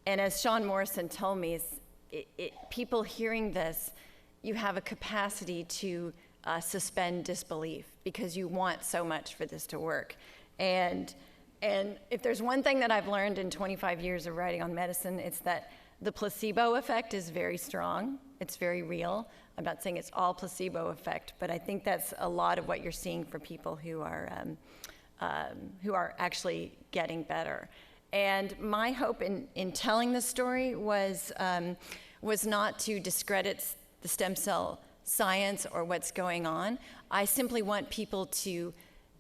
as Sean Morrison told me, people hearing this, you have a capacity to suspend disbelief because you want so much for this to work. And And if there's one thing that I've learned in 25 years of writing on medicine, it's that the placebo effect is very strong. It's very real. I'm not saying it's all placebo effect, but I think that's a lot of what you're seeing for people who are actually getting better. And my hope in telling this story was not to discredit the stem cell science or what's going on. I simply want people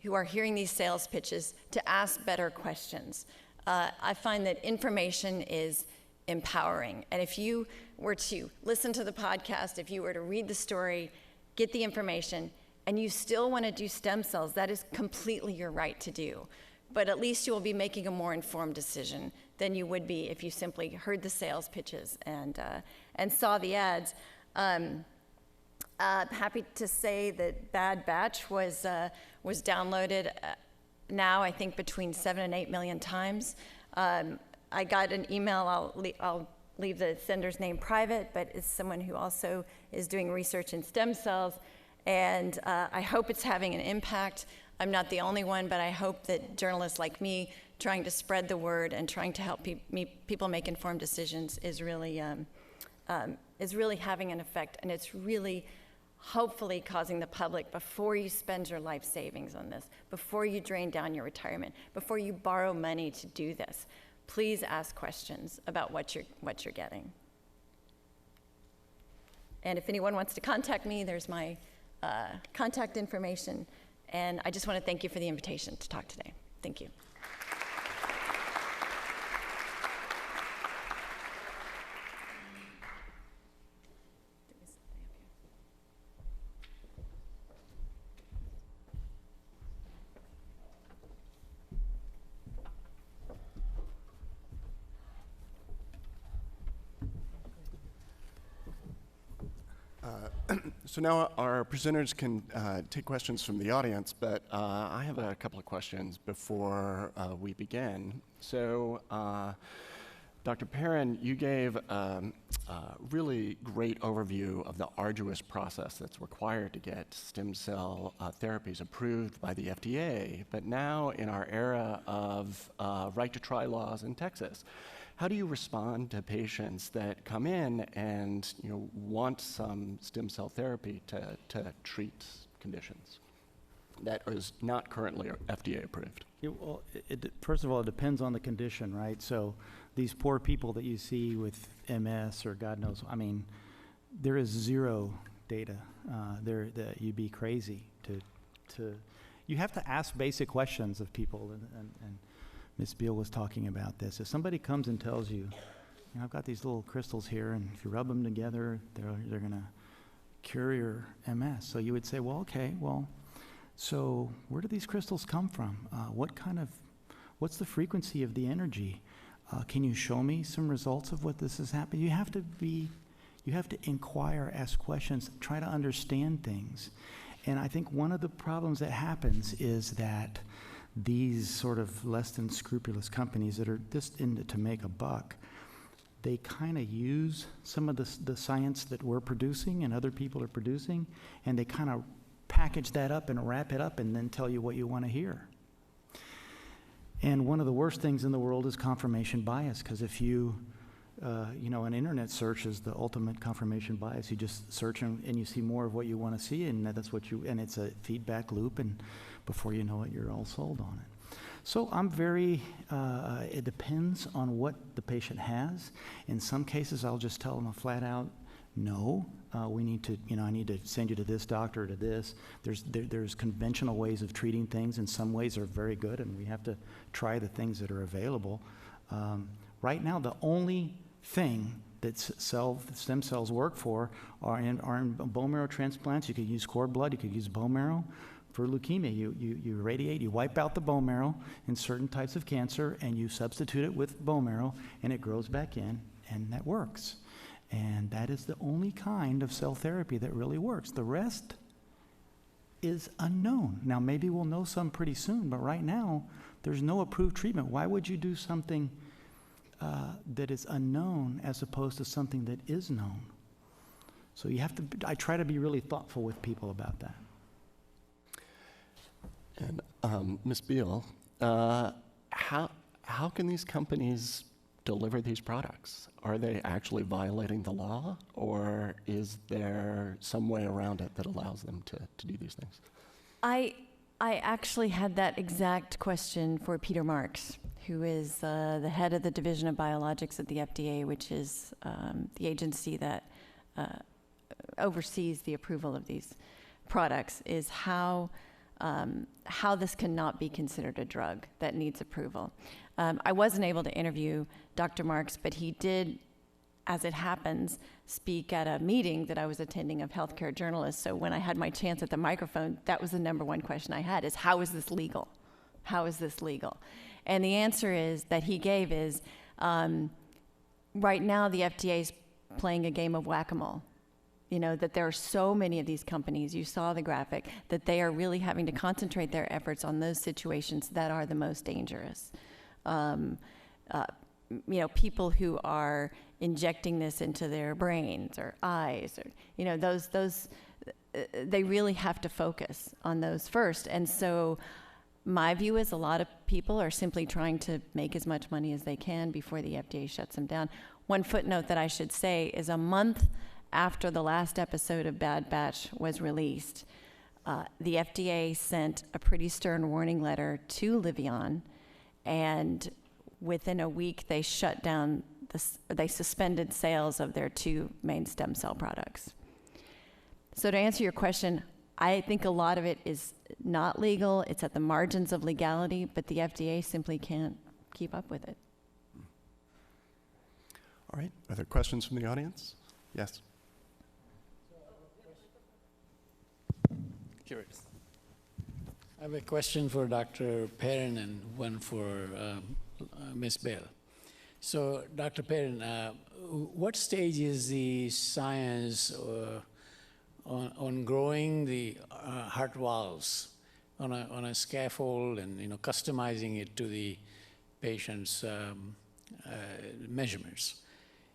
who are hearing these sales pitches to ask better questions. I find that information is empowering. And if you were to listen to the podcast, if you were to read the story, get the information, and you still want to do stem cells, that is completely your right to do. But at least you will be making a more informed decision than you would be if you simply heard the sales pitches and saw the ads. Happy to say that Bad Batch was downloaded now, I think, between 7 and 8 million times. I got an email, I'll leave the sender's name private, but it's someone who also is doing research in stem cells, and I hope it's having an impact. I'm not the only one, but I hope that journalists like me trying to spread the word and trying to help people make informed decisions is really having an effect, and it's really hopefully causing the public, before you spend your life savings on this, before you drain down your retirement, before you borrow money to do this, please ask questions about what you're getting. And if anyone wants to contact me, there's my contact information. And I just want to thank you for the invitation to talk today. Thank you. So now our presenters can take questions from the audience, but I have a couple of questions before we begin. So, Dr. Perrin, you gave a really great overview of the arduous process that's required to get stem cell therapies approved by the FDA. But now, in our era of right to try laws in Texas, how do you respond to patients that come in and want some stem cell therapy to treat conditions that is not currently FDA approved? Well, first of all, it depends on the condition, right? So these poor people that you see with MS or God knows, I mean, there is zero data. That you'd be crazy to. You have to ask basic questions of people, and Ms. Beal was talking about this. If somebody comes and tells you, I've got these little crystals here, and if you rub them together, they're going to cure your MS. So you would say, well, okay, so where do these crystals come from? What's the frequency of the energy? Can you show me some results of what this is happening? You have to inquire, ask questions, try to understand things. And I think one of the problems that happens is that these sort of less than scrupulous companies that are just in it to make a buck, they kind of use some of the science that we're producing and other people are producing, and they kind of package that up and wrap it up and then tell you what you want to hear. And one of the worst things in the world is confirmation bias, because if an internet search is the ultimate confirmation bias. You just search and you see more of what you want to see, and and it's a feedback loop, and before you know it, you're all sold on it. So I'm it depends on what the patient has. In some cases, I'll just tell them a flat out, no, we need to, I need to send you to this doctor, to this. There's conventional ways of treating things, and some ways are very good, and we have to try the things that are available. Right now, the only thing that stem cells work for are in bone marrow transplants. You could use cord blood, you could use bone marrow. For leukemia, you irradiate, you wipe out the bone marrow in certain types of cancer, and you substitute it with bone marrow, and it grows back in, and that works. And that is the only kind of cell therapy that really works. The rest is unknown. Now, maybe we'll know some pretty soon, but right now, there's no approved treatment. Why would you do something that is unknown as opposed to something that is known? So I try to be really thoughtful with people about that. And Ms. Beal, how how can these companies deliver these products? Are they actually violating the law, or is there some way around it that allows them to do these things? I actually had that exact question for Peter Marks, who is the head of the Division of Biologics at the FDA, which is the agency that oversees the approval of these products, is how this cannot be considered a drug that needs approval. I wasn't able to interview Dr. Marks, but he did, as it happens, speak at a meeting that I was attending of healthcare journalists. So when I had my chance at the microphone, that was the number one question I had, is how is this legal? How is this legal? And the answer is that he gave is, right now the FDA is playing a game of whack-a-mole. You know, that there are so many of these companies, you saw the graphic, that they are really having to concentrate their efforts on those situations that are the most dangerous. You know, people who are injecting this into their brains or eyes, or, you know, those they really have to focus on those first. And so my view is a lot of people are simply trying to make as much money as they can before the FDA shuts them down. One footnote that I should say is, a month after the last episode of Bad Batch was released, the FDA sent a pretty stern warning letter to Livion, and within a week they shut down, they suspended sales of their 2 main stem cell products. So to answer your question, I think a lot of it is not legal, it's at the margins of legality, but the FDA simply can't keep up with it. All right, are there questions from the audience? Yes. Curious. I have a question for Dr. Perrin and one for Ms. Bell. So, Dr. Perrin, what stage is the science on growing the heart valves on a scaffold and, you know, customizing it to the patient's measurements?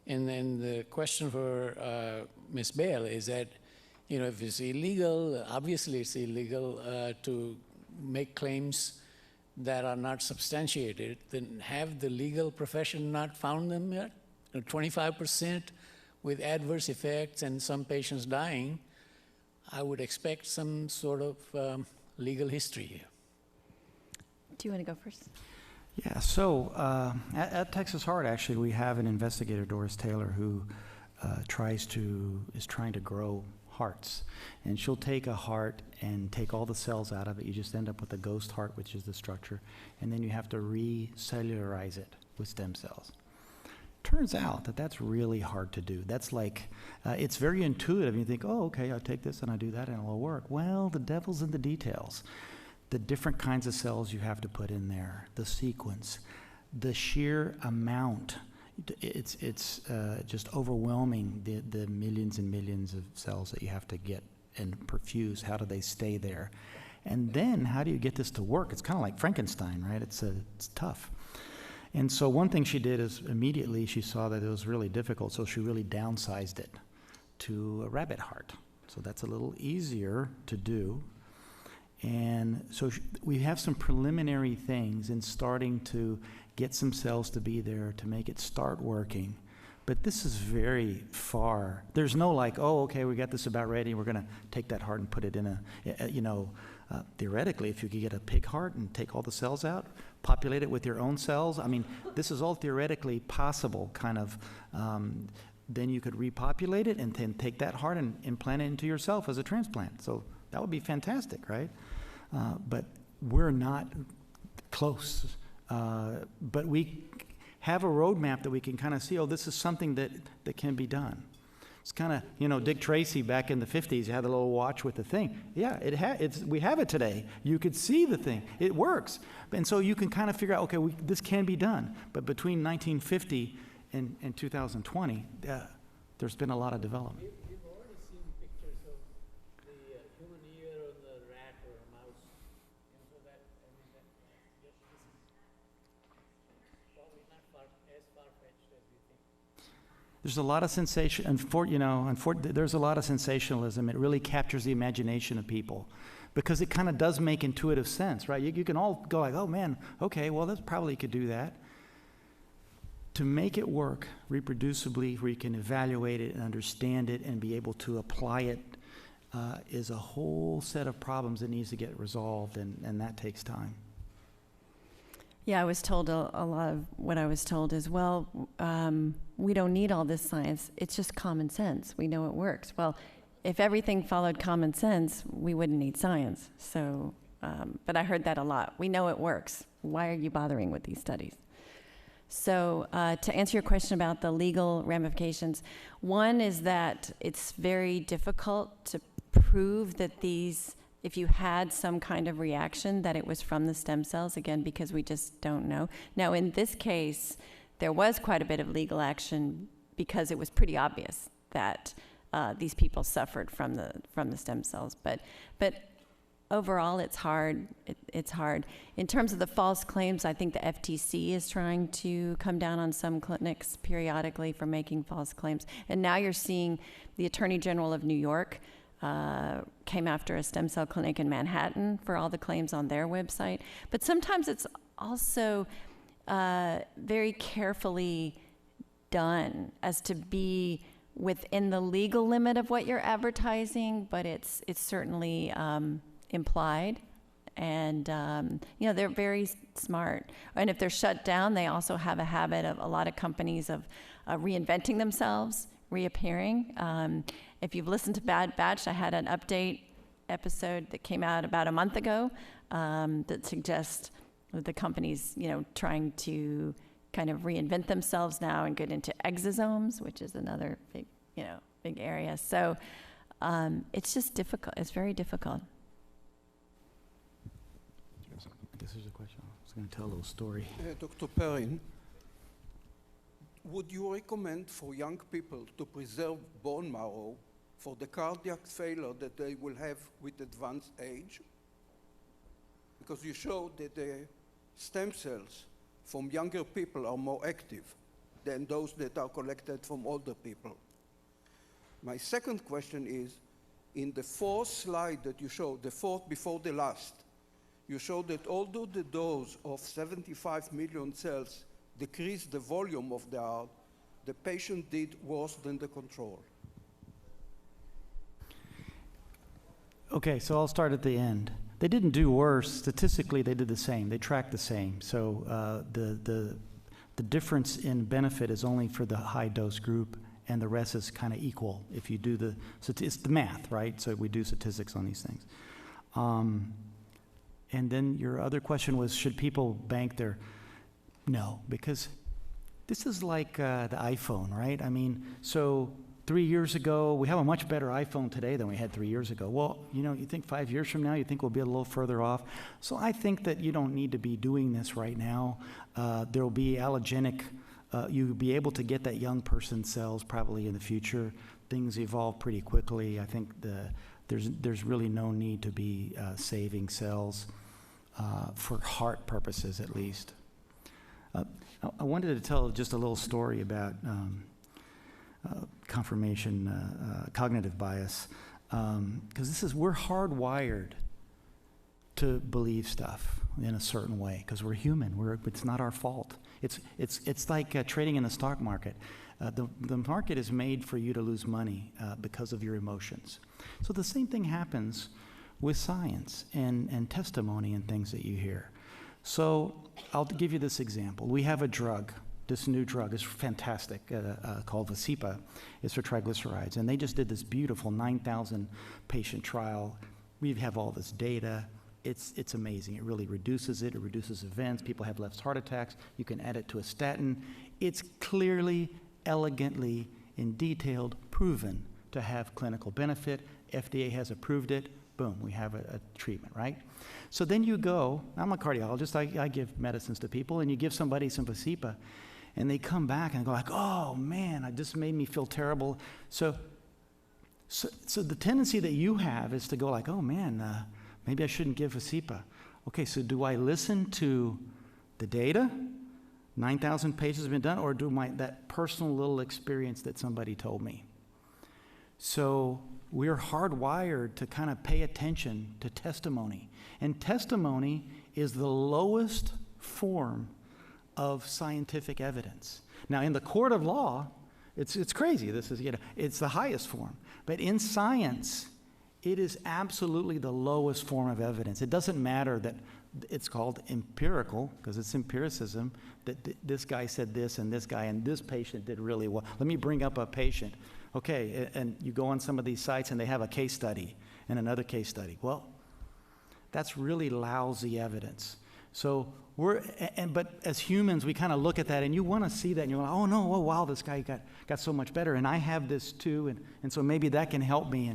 And then the question for Ms. Bell is that, you know, if it's illegal, obviously it's illegal to make claims that are not substantiated, then have the legal profession not found them yet? 25% with adverse effects and some patients dying, I would expect some sort of legal history here. Do you want to go first? Yeah, so at Texas Heart, actually, we have an investigator, Doris Taylor, who is trying to grow hearts. And she'll take a heart and take all the cells out of it. You just end up with a ghost heart, which is the structure. And then you have to recellularize it with stem cells. Turns out that that's really hard to do. That's like, it's very intuitive. You think, oh, okay, I'll take this and I do that and it'll work. Well, the devil's in the details. The different kinds of cells you have to put in there, the sequence, the sheer amount. It's just overwhelming, the millions and millions of cells that you have to get and perfuse. How do they stay there? And then how do you get this to work? It's kind of like Frankenstein, right? It's tough. And so one thing she did is immediately she saw that it was really difficult, so she really downsized it to a rabbit heart. So that's a little easier to do. And so we have some preliminary things in starting to get some cells to be there to make it start working. But this is very far. There's no like, oh, okay, we got this about ready. We're going to take that heart and put it in theoretically, if you could get a pig heart and take all the cells out, populate it with your own cells. I mean, this is all theoretically possible, kind of. Then you could repopulate it and then take that heart and implant it into yourself as a transplant. So that would be fantastic, right? But we're not close. But we have a roadmap that we can kind of see, oh, this is something that can be done. It's kind of, Dick Tracy back in the 50s had a little watch with the thing. Yeah, we have it today. You could see the thing. It works. And so you can kind of figure out, okay, this can be done. But between 1950 and 2020, there's been a lot of development. We've already seen pictures of the human ear on the rat or a mouse. And so that, this is probably not as far-fetched as we think. There's a lot of there's a lot of sensationalism. It really captures the imagination of people. because it kind of does make intuitive sense, right? You can all go like, oh man, okay, well, that's probably could do that. To make it work reproducibly, where you can evaluate it and understand it and be able to apply it, is a whole set of problems that needs to get resolved, and that takes time. Yeah, I was told a lot of what I was told is, well, we don't need all this science. It's just common sense. We know it works. Well, if everything followed common sense, we wouldn't need science. So, but I heard that a lot. We know it works. Why are you bothering with these studies? So to answer your question about the legal ramifications, one is that it's very difficult to prove that these, if you had some kind of reaction, that it was from the stem cells, again, because we just don't know. Now, in this case, there was quite a bit of legal action because it was pretty obvious that these people suffered from the stem cells. But overall, it's hard. It's hard. In terms of the false claims, I think the FTC is trying to come down on some clinics periodically for making false claims. And now you're seeing the Attorney General of New York came after a stem cell clinic in Manhattan for all the claims on their website. But sometimes it's also very carefully done as to be within the legal limit of what you're advertising, but it's certainly implied. And you know, they're very smart. And if they're shut down, they also have a habit of a lot of companies of reinventing themselves, reappearing. If you've listened to Bad Batch, I had an update episode that came out about a month ago that suggests that the companies, you know, trying to kind of reinvent themselves now and get into exosomes, which is another big, you know, big area. So it's just difficult. It's very difficult. I guess there's a question. I was going to tell a little story. Dr. Perrin, would you recommend for young people to preserve bone marrow for the cardiac failure that they will have with advanced age? Because you showed that the stem cells from younger people are more active than those that are collected from older people. My second question is, in the fourth slide that you showed, the fourth before the last, you showed that although the dose of 75 million cells decreased the volume of the heart, the patient did worse than the control. Okay, so I'll start at the end. They didn't do worse. Statistically, they did the same. They tracked the same. So the difference in benefit is only for the high dose group, and the rest is kind of equal if you do the, so it's the math, right? So we do statistics on these things. And then your other question was, should people bank their, no, because this is like the iPhone, right? I mean, so 3 years ago, we have a much better iPhone today than we had 3 years ago. Well, you know, you think 5 years from now, you think we'll be a little further off. So I think that you don't need to be doing this right now. There will be allogenic, you'll be able to get that young person cells probably in the future. Things evolve pretty quickly. I think there's really no need to be saving cells for heart purposes at least. I wanted to tell just a little story about confirmation, cognitive bias, because we're hardwired to believe stuff in a certain way because we're human. It's not our fault. It's like trading in the stock market. The market is made for you to lose money because of your emotions. So the same thing happens with science and testimony and things that you hear. So I'll give you this example. We have a drug. This new drug is fantastic, called Theapies. It's for triglycerides. And they just did this beautiful 9,000 patient trial. We have all this data. It's amazing. It really reduces it. It reduces events. People have less heart attacks. You can add it to a statin. It's clearly, elegantly, and detailed proven to have clinical benefit. FDA has approved it. Boom, we have a treatment, right? So then you go, I'm a cardiologist, I give medicines to people, and you give somebody some Theapies, and they come back and go like, oh man, it just made me feel terrible. So the tendency that you have is to go like, oh man, maybe I shouldn't give Theapies. Okay, so do I listen to the data? 9,000 pages have been done, or do that personal little experience that somebody told me? So we're hardwired to kind of pay attention to testimony. And testimony is the lowest form of scientific evidence. Now, in the court of law, it's crazy. This is, it's the highest form. But in science, it is absolutely the lowest form of evidence. It doesn't matter that it's called empirical, because it's empiricism, that this guy said this and this patient did really well. Let me bring up a patient. Okay, and you go on some of these sites and they have a case study and another case study. Well, that's really lousy evidence. So but as humans, we kind of look at that and you want to see that and you're like, oh no, oh wow, this guy got so much better and I have this too, and so maybe that can help me,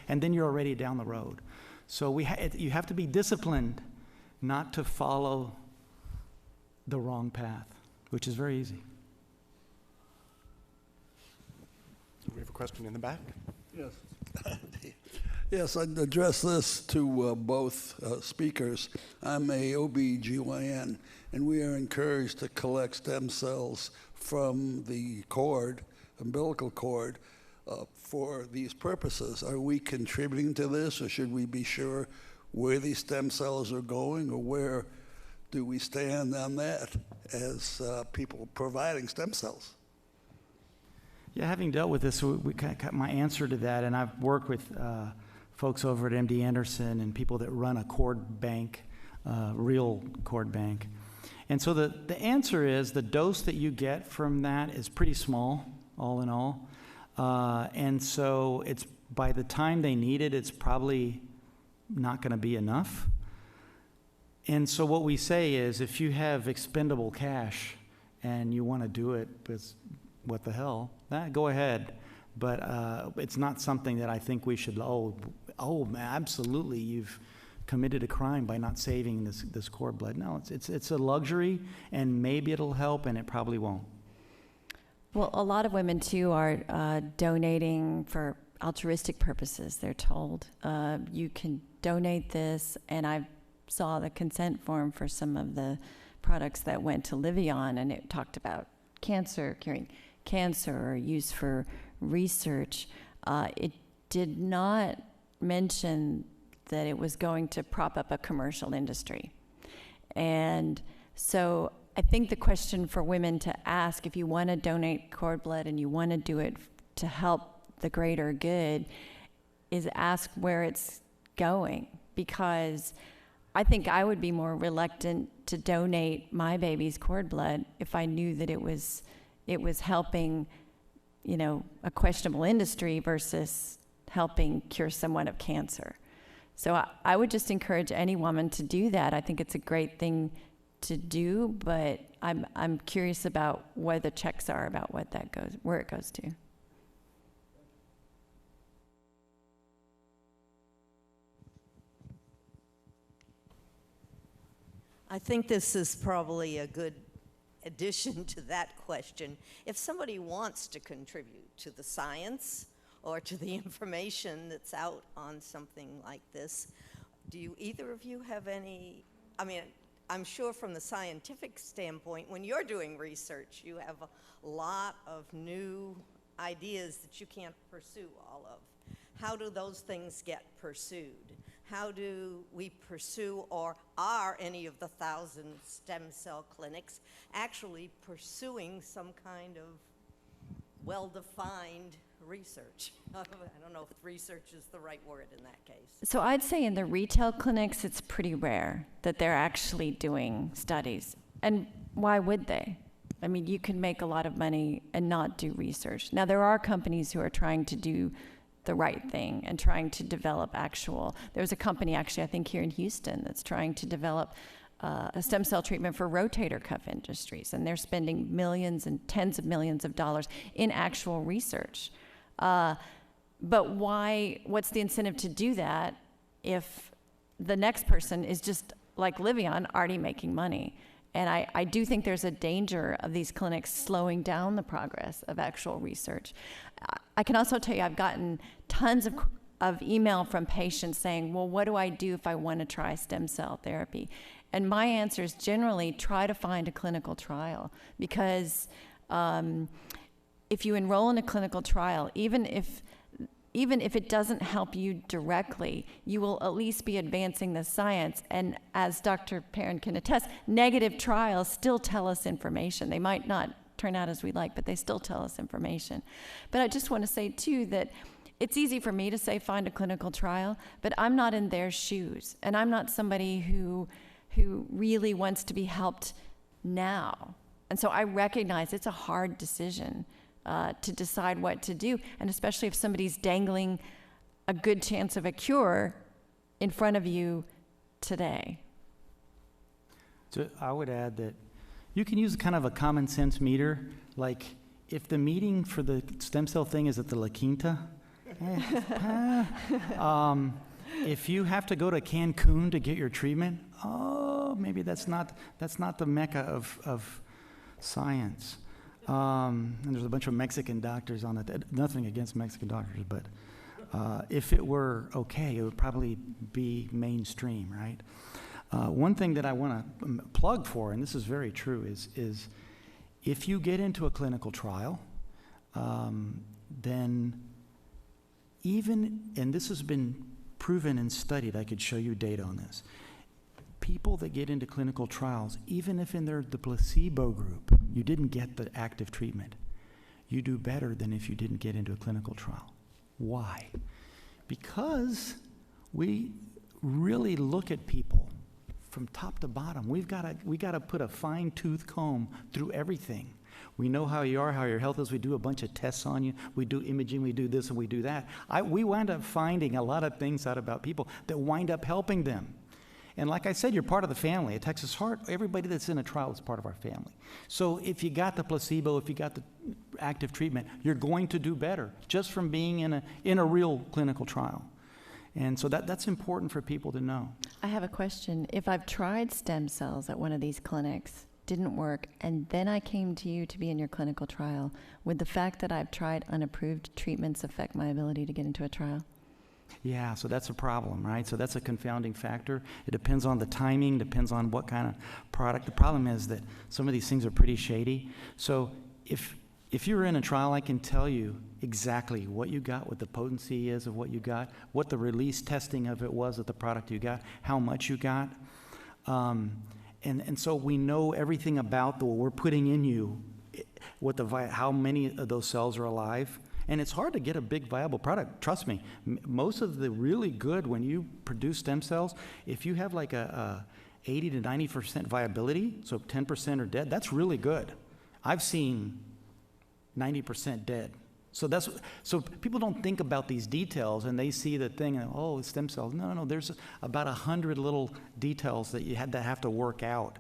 and then you're already down the road. So you have to be disciplined not to follow the wrong path, which is very easy. We have a question in the back. Yes. Yes, I'd address this to both speakers. I'm a OB/GYN, and we are encouraged to collect stem cells from the cord, umbilical cord, for these purposes. Are we contributing to this, or should we be sure where these stem cells are going, or where do we stand on that as people providing stem cells? Yeah, having dealt with this, my answer to that, and I've worked with folks over at MD Anderson and people that run a cord bank, real cord bank. And so the answer is the dose that you get from that is pretty small, all in all. And so it's by the time they need it, it's probably not going to be enough. And so what we say is if you have expendable cash and you want to do it, because what the hell, go ahead. But it's not something that I think we should, absolutely, you've committed a crime by not saving this cord blood. No, it's a luxury, and maybe it'll help, and it probably won't. Well, a lot of women, too, are donating for altruistic purposes, they're told. You can donate this, and I saw the consent form for some of the products that went to Livion, and it talked about cancer, curing cancer, or use for research. It did not mention that it was going to prop up a commercial industry. And so I think the question for women to ask, if you want to donate cord blood and you want to do it to help the greater good, is ask where it's going. Because I think I would be more reluctant to donate my baby's cord blood if I knew that it was helping, a questionable industry versus helping cure someone of cancer. So I would just encourage any woman to do that. I think it's a great thing to do, but I'm curious about where the checks are about where it goes to. I think this is probably a good addition to that question. If somebody wants to contribute to the science or to the information that's out on something like this, do either of you have any, I'm sure from the scientific standpoint, when you're doing research, you have a lot of new ideas that you can't pursue all of. How do those things get pursued? How do we pursue, or are any of the 1,000 stem cell clinics actually pursuing some kind of well-defined research? I don't know if research is the right word in that case. So I'd say in the retail clinics, it's pretty rare that they're actually doing studies. And why would they? You can make a lot of money and not do research. Now, there are companies who are trying to do the right thing and trying to develop there's a company actually, I think here in Houston, that's trying to develop a stem cell treatment for rotator cuff industries, and they're spending millions and tens of millions of dollars in actual research. But what's the incentive to do that if the next person is just like Livion, already making money? And I do think there's a danger of these clinics slowing down the progress of actual research. I can also tell you I've gotten tons of email from patients saying, well, what do I do if I want to try stem cell therapy? And my answer is generally try to find a clinical trial, because if you enroll in a clinical trial, even even if it doesn't help you directly, you will at least be advancing the science. And as Dr. Perrin can attest, negative trials still tell us information. They might not turn out as we like, but they still tell us information. But I just want to say, too, that it's easy for me to say find a clinical trial, but I'm not in their shoes. And I'm not somebody who really wants to be helped now. And so I recognize it's a hard decision to decide what to do, and especially if somebody's dangling a good chance of a cure in front of you today. So I would add that you can use kind of a common sense meter, like if the meeting for the stem cell thing is at the La Quinta, if you have to go to Cancun to get your treatment, maybe that's not the mecca of science. And there's a bunch of Mexican doctors on it. Nothing against Mexican doctors, but if it were okay, it would probably be mainstream, right? One thing that I want to plug for, and this is very true, is if you get into a clinical trial, then even, and this has been proven and studied, I could show you data on this, people that get into clinical trials, even if in the placebo group, you didn't get the active treatment, you do better than if you didn't get into a clinical trial. Why? Because we really look at people from top to bottom. We got to put a fine-tooth comb through everything. We know how you are, how your health is. We do a bunch of tests on you. We do imaging. We do this and we do that. We wind up finding a lot of things out about people that wind up helping them. And like I said, you're part of the family. At Texas Heart, everybody that's in a trial is part of our family. So if you got the placebo, if you got the active treatment, you're going to do better just from being in a real clinical trial. And so that's important for people to know. I have a question. If I've tried stem cells at one of these clinics, didn't work, and then I came to you to be in your clinical trial, would the fact that I've tried unapproved treatments affect my ability to get into a trial? Yeah, so that's a problem, right? So that's a confounding factor. It depends on the timing, depends on what kind of product. The problem is that some of these things are pretty shady. So if you're in a trial, I can tell you exactly what you got, what the potency is of what you got, what the release testing of it was of the product you got, how much you got. And so we know everything about what we're putting in you, how many of those cells are alive. And it's hard to get a big viable product. Trust me, most of the really good, when you produce stem cells, if you have like a 80 to 90% viability, so 10% are dead, that's really good. I've seen 90% dead. So people don't think about these details, and they see the thing, and oh, it's stem cells. No, there's about 100 little details that you have to work out.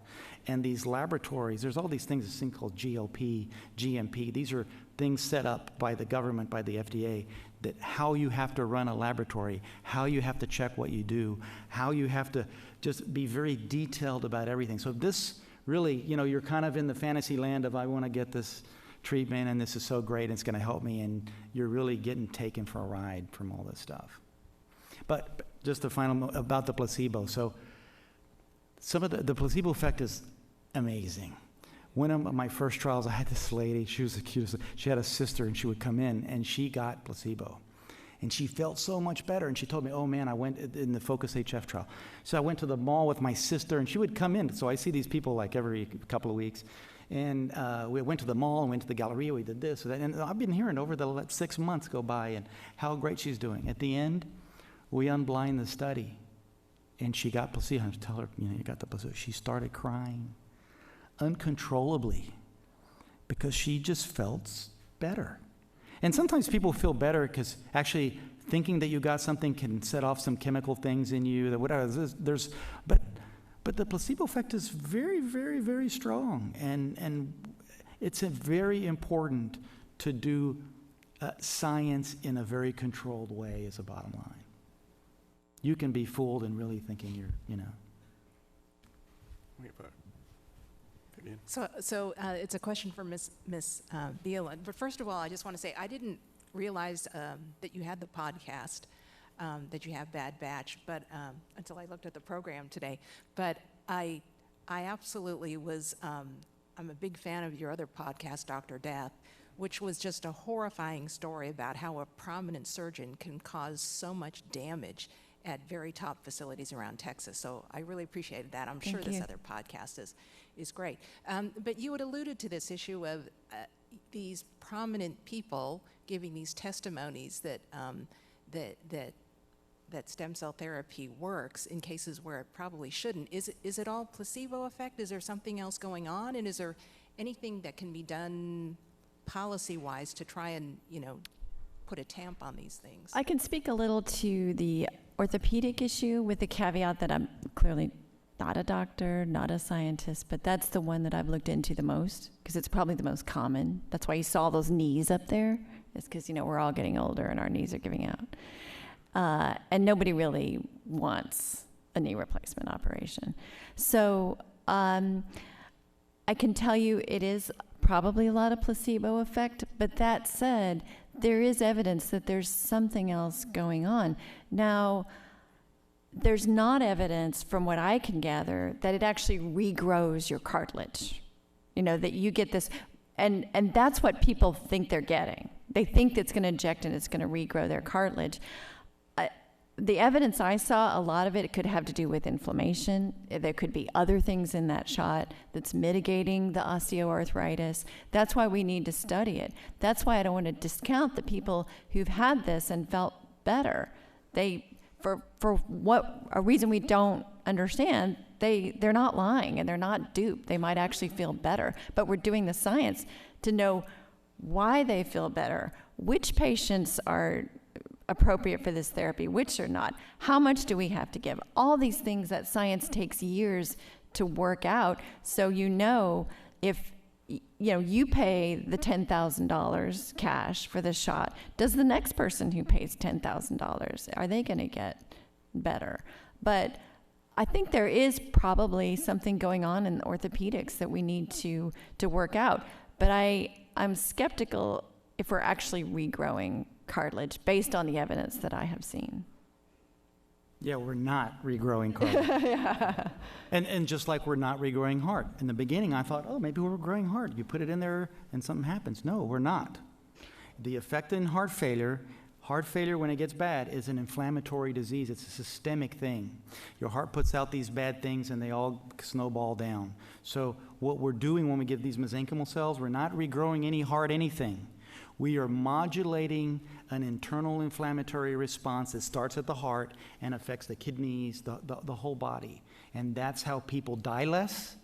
And these laboratories, there's all these things, this thing called GOP, GMP. These are things set up by the government, by the FDA, that how you have to run a laboratory, how you have to check what you do, how you have to just be very detailed about everything. So this really, you're kind of in the fantasy land of, I want to get this treatment, and this is so great, and it's going to help me, and you're really getting taken for a ride from all this stuff. But just the final about the placebo. So some of the placebo effect is amazing. One of my first trials, I had this lady, she was the cutest. She had a sister, and she would come in, and she got placebo. And she felt so much better, and she told me, oh man, I went in the Focus HF trial. So I went to the mall with my sister, and she would come in. So I see these people like every couple of weeks. And we went to the mall and went to the Galleria, we did this. And I've been hearing over the 6 months go by and how great she's doing. At the end, we unblind the study, and she got placebo. I tell her, you got the placebo. She started crying uncontrollably because she just felt better. And sometimes people feel better because actually thinking that you got something can set off some chemical things in you, that whatever. But the placebo effect is very, very, very strong, and it's very important to do science in a very controlled way is the bottom line. You can be fooled in really thinking you're. So it's a question for Miss Beal. But first of all, I just want to say I didn't realize that you had the podcast, that you have Bad Batch, but until I looked at the program today. But I absolutely was. I'm a big fan of your other podcast, Dr. Death, which was just a horrifying story about how a prominent surgeon can cause so much damage at very top facilities around Texas. So I really appreciated that. I'm sure this other podcast is great. But you had alluded to this issue of these prominent people giving these testimonies that stem cell therapy works in cases where it probably shouldn't. Is it all placebo effect? Is there something else going on? And is there anything that can be done policy-wise to try and, put a tamp on these things? I can speak a little to the orthopedic issue with the caveat that I'm clearly not a doctor, not a scientist, but that's the one that I've looked into the most because it's probably the most common. That's why you saw those knees up there. It's because, we're all getting older and our knees are giving out. And nobody really wants a knee replacement operation. So I can tell you it is probably a lot of placebo effect, but that said, there is evidence that there's something else going on. Now, there's not evidence from what I can gather that it actually regrows your cartilage. That you get this, and that's what people think they're getting. They think it's going to inject and it's going to regrow their cartilage. The evidence I saw, a lot of it could have to do with inflammation. There could be other things in that shot that's mitigating the osteoarthritis. That's why we need to study it. That's why I don't want to discount the people who've had this and felt better. For what a reason we don't understand, they're not lying and they're not duped. They might actually feel better. But we're doing the science to know why they feel better, which patients are appropriate for this therapy, which are not. How much do we have to give? All these things that science takes years to work out. So if you pay the $10,000 cash for this shot, does the next person who pays $10,000, are they going to get better? But I think there is probably something going on in orthopedics that we need to work out. But I'm skeptical if we're actually regrowing cartilage based on the evidence that I have seen. Yeah, we're not regrowing cartilage. Yeah. And just like we're not regrowing heart. In the beginning, I thought, maybe we're growing heart. You put it in there and something happens. No, we're not. The effect in heart failure when it gets bad is an inflammatory disease. It's a systemic thing. Your heart puts out these bad things and they all snowball down. So what we're doing when we give these mesenchymal cells, we're not regrowing any heart anything. We are modulating an internal inflammatory response that starts at the heart and affects the kidneys, the whole body. And that's how people die less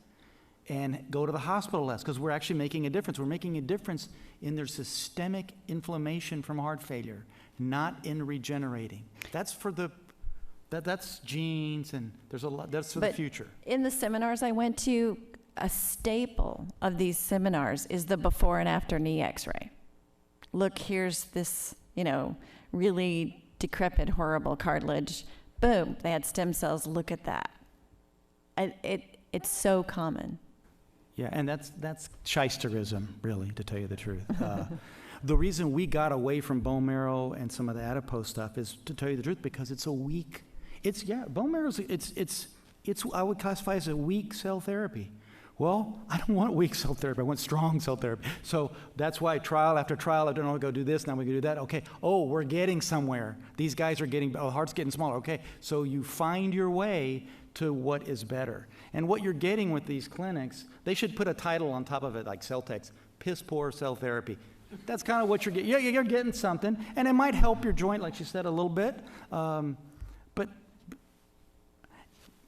and go to the hospital less, because we're actually making a difference. We're making a difference in their systemic inflammation from heart failure, not in regenerating. That's that's genes, and there's a lot, that's for the future. In the seminars I went to, a staple of these seminars is the before and after knee x-ray. Look, here's this, really decrepit, horrible cartilage. Boom, they had stem cells. Look at that. It's so common. Yeah, and that's shysterism, really, to tell you the truth. The reason we got away from bone marrow and some of the adipose stuff is, to tell you the truth, because it's a weak. Bone marrow is I would classify as a weak cell therapy. Well, I don't want weak cell therapy. I want strong cell therapy. So that's why trial after trial, I don't want to go do this, now we can do that. Okay, we're getting somewhere. These guys are the heart's getting smaller. Okay, so you find your way to what is better. And what you're getting with these clinics, they should put a title on top of it, like Celltex, piss poor cell therapy. That's kind of what you're getting. Yeah, you're getting something, and it might help your joint, like you said, a little bit. But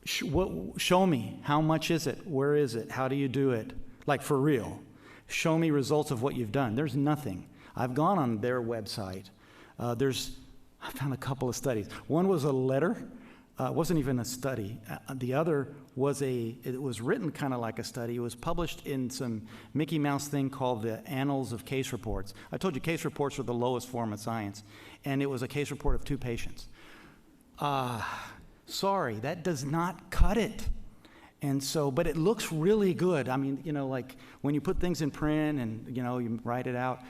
show me, how much is it? Where is it? How do you do it? Like, for real. Show me results of what you've done. There's nothing. I've gone on their website. I found a couple of studies. One was a letter. It wasn't even a study. The other was it was written kind of like a study. It was published in some Mickey Mouse thing called the Annals of Case Reports. I told you case reports are the lowest form of science. And it was a case report of 2 patients. Sorry, that does not cut it. And so, but it looks really good. I mean, like when you put things in print and, you write it out.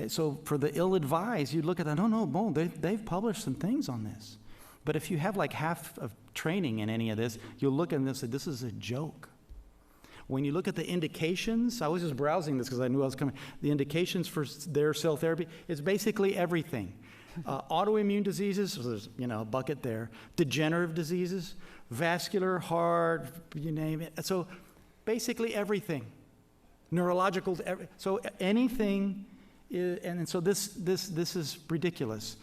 So for the ill-advised, you look at that, no, they've published some things on this. But if you have like half of training in any of this, you'll look at this and say, this is a joke. When you look at the indications, I was just browsing this because I knew I was coming. The indications for their cell therapy, it's basically everything. Autoimmune diseases, so there's a bucket there. Degenerative diseases, vascular, heart, you name it. So basically everything. Neurological, so anything, and so this is ridiculous.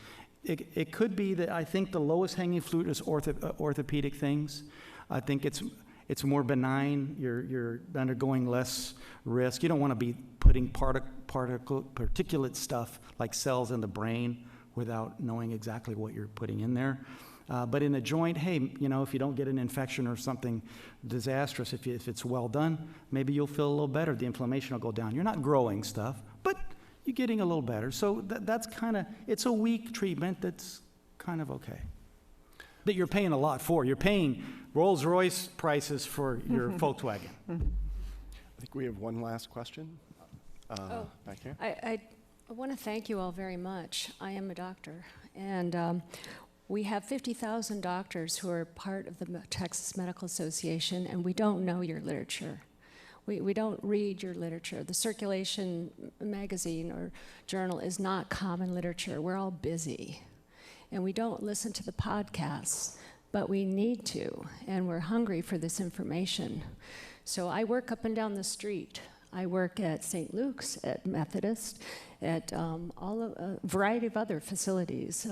It could be that I think the lowest hanging fruit is orthopedic things. I think it's more benign. You're undergoing less risk. You don't want to be putting particulate stuff like cells in the brain without knowing exactly what you're putting in there. But in a joint, hey, if you don't get an infection or something disastrous, if it's well done, maybe you'll feel a little better. The inflammation will go down. You're not growing stuff, but you're getting a little better. So that's kind of, it's a weak treatment that's kind of okay. That you're paying a lot for. You're paying Rolls-Royce prices for your Volkswagen. I think we have one last question. Back here. I want to thank you all very much. I am a doctor, and we have 50,000 doctors who are part of the Texas Medical Association, and we don't know your literature. We don't read your literature. The Circulation magazine or journal is not common literature. We're all busy. And we don't listen to the podcasts, but we need to, and we're hungry for this information. So I work up and down the street. I work at St. Luke's, at Methodist, at a variety of other facilities.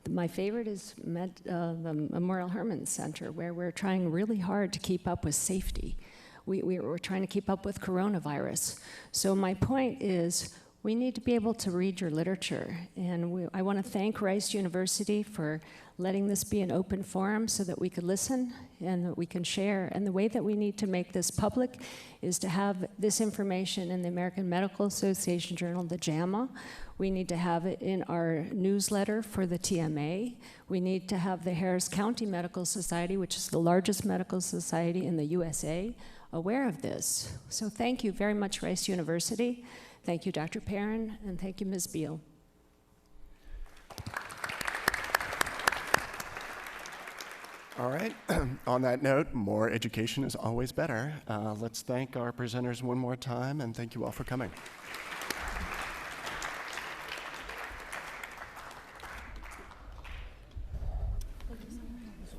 My favorite is the Memorial Hermann Center, where we're trying really hard to keep up with safety. We're trying to keep up with coronavirus. So my point is, we need to be able to read your literature. And I want to thank Rice University for letting this be an open forum so that we could listen and that we can share. And the way that we need to make this public is to have this information in the American Medical Association Journal, the JAMA. We need to have it in our newsletter for the TMA. We need to have the Harris County Medical Society, which is the largest medical society in the USA, aware of this. So thank you very much, Rice University. Thank you, Dr. Perrin, and thank you, Ms. Beal. All right. On that note, more education is always better. Let's thank our presenters one more time, and thank you all for coming.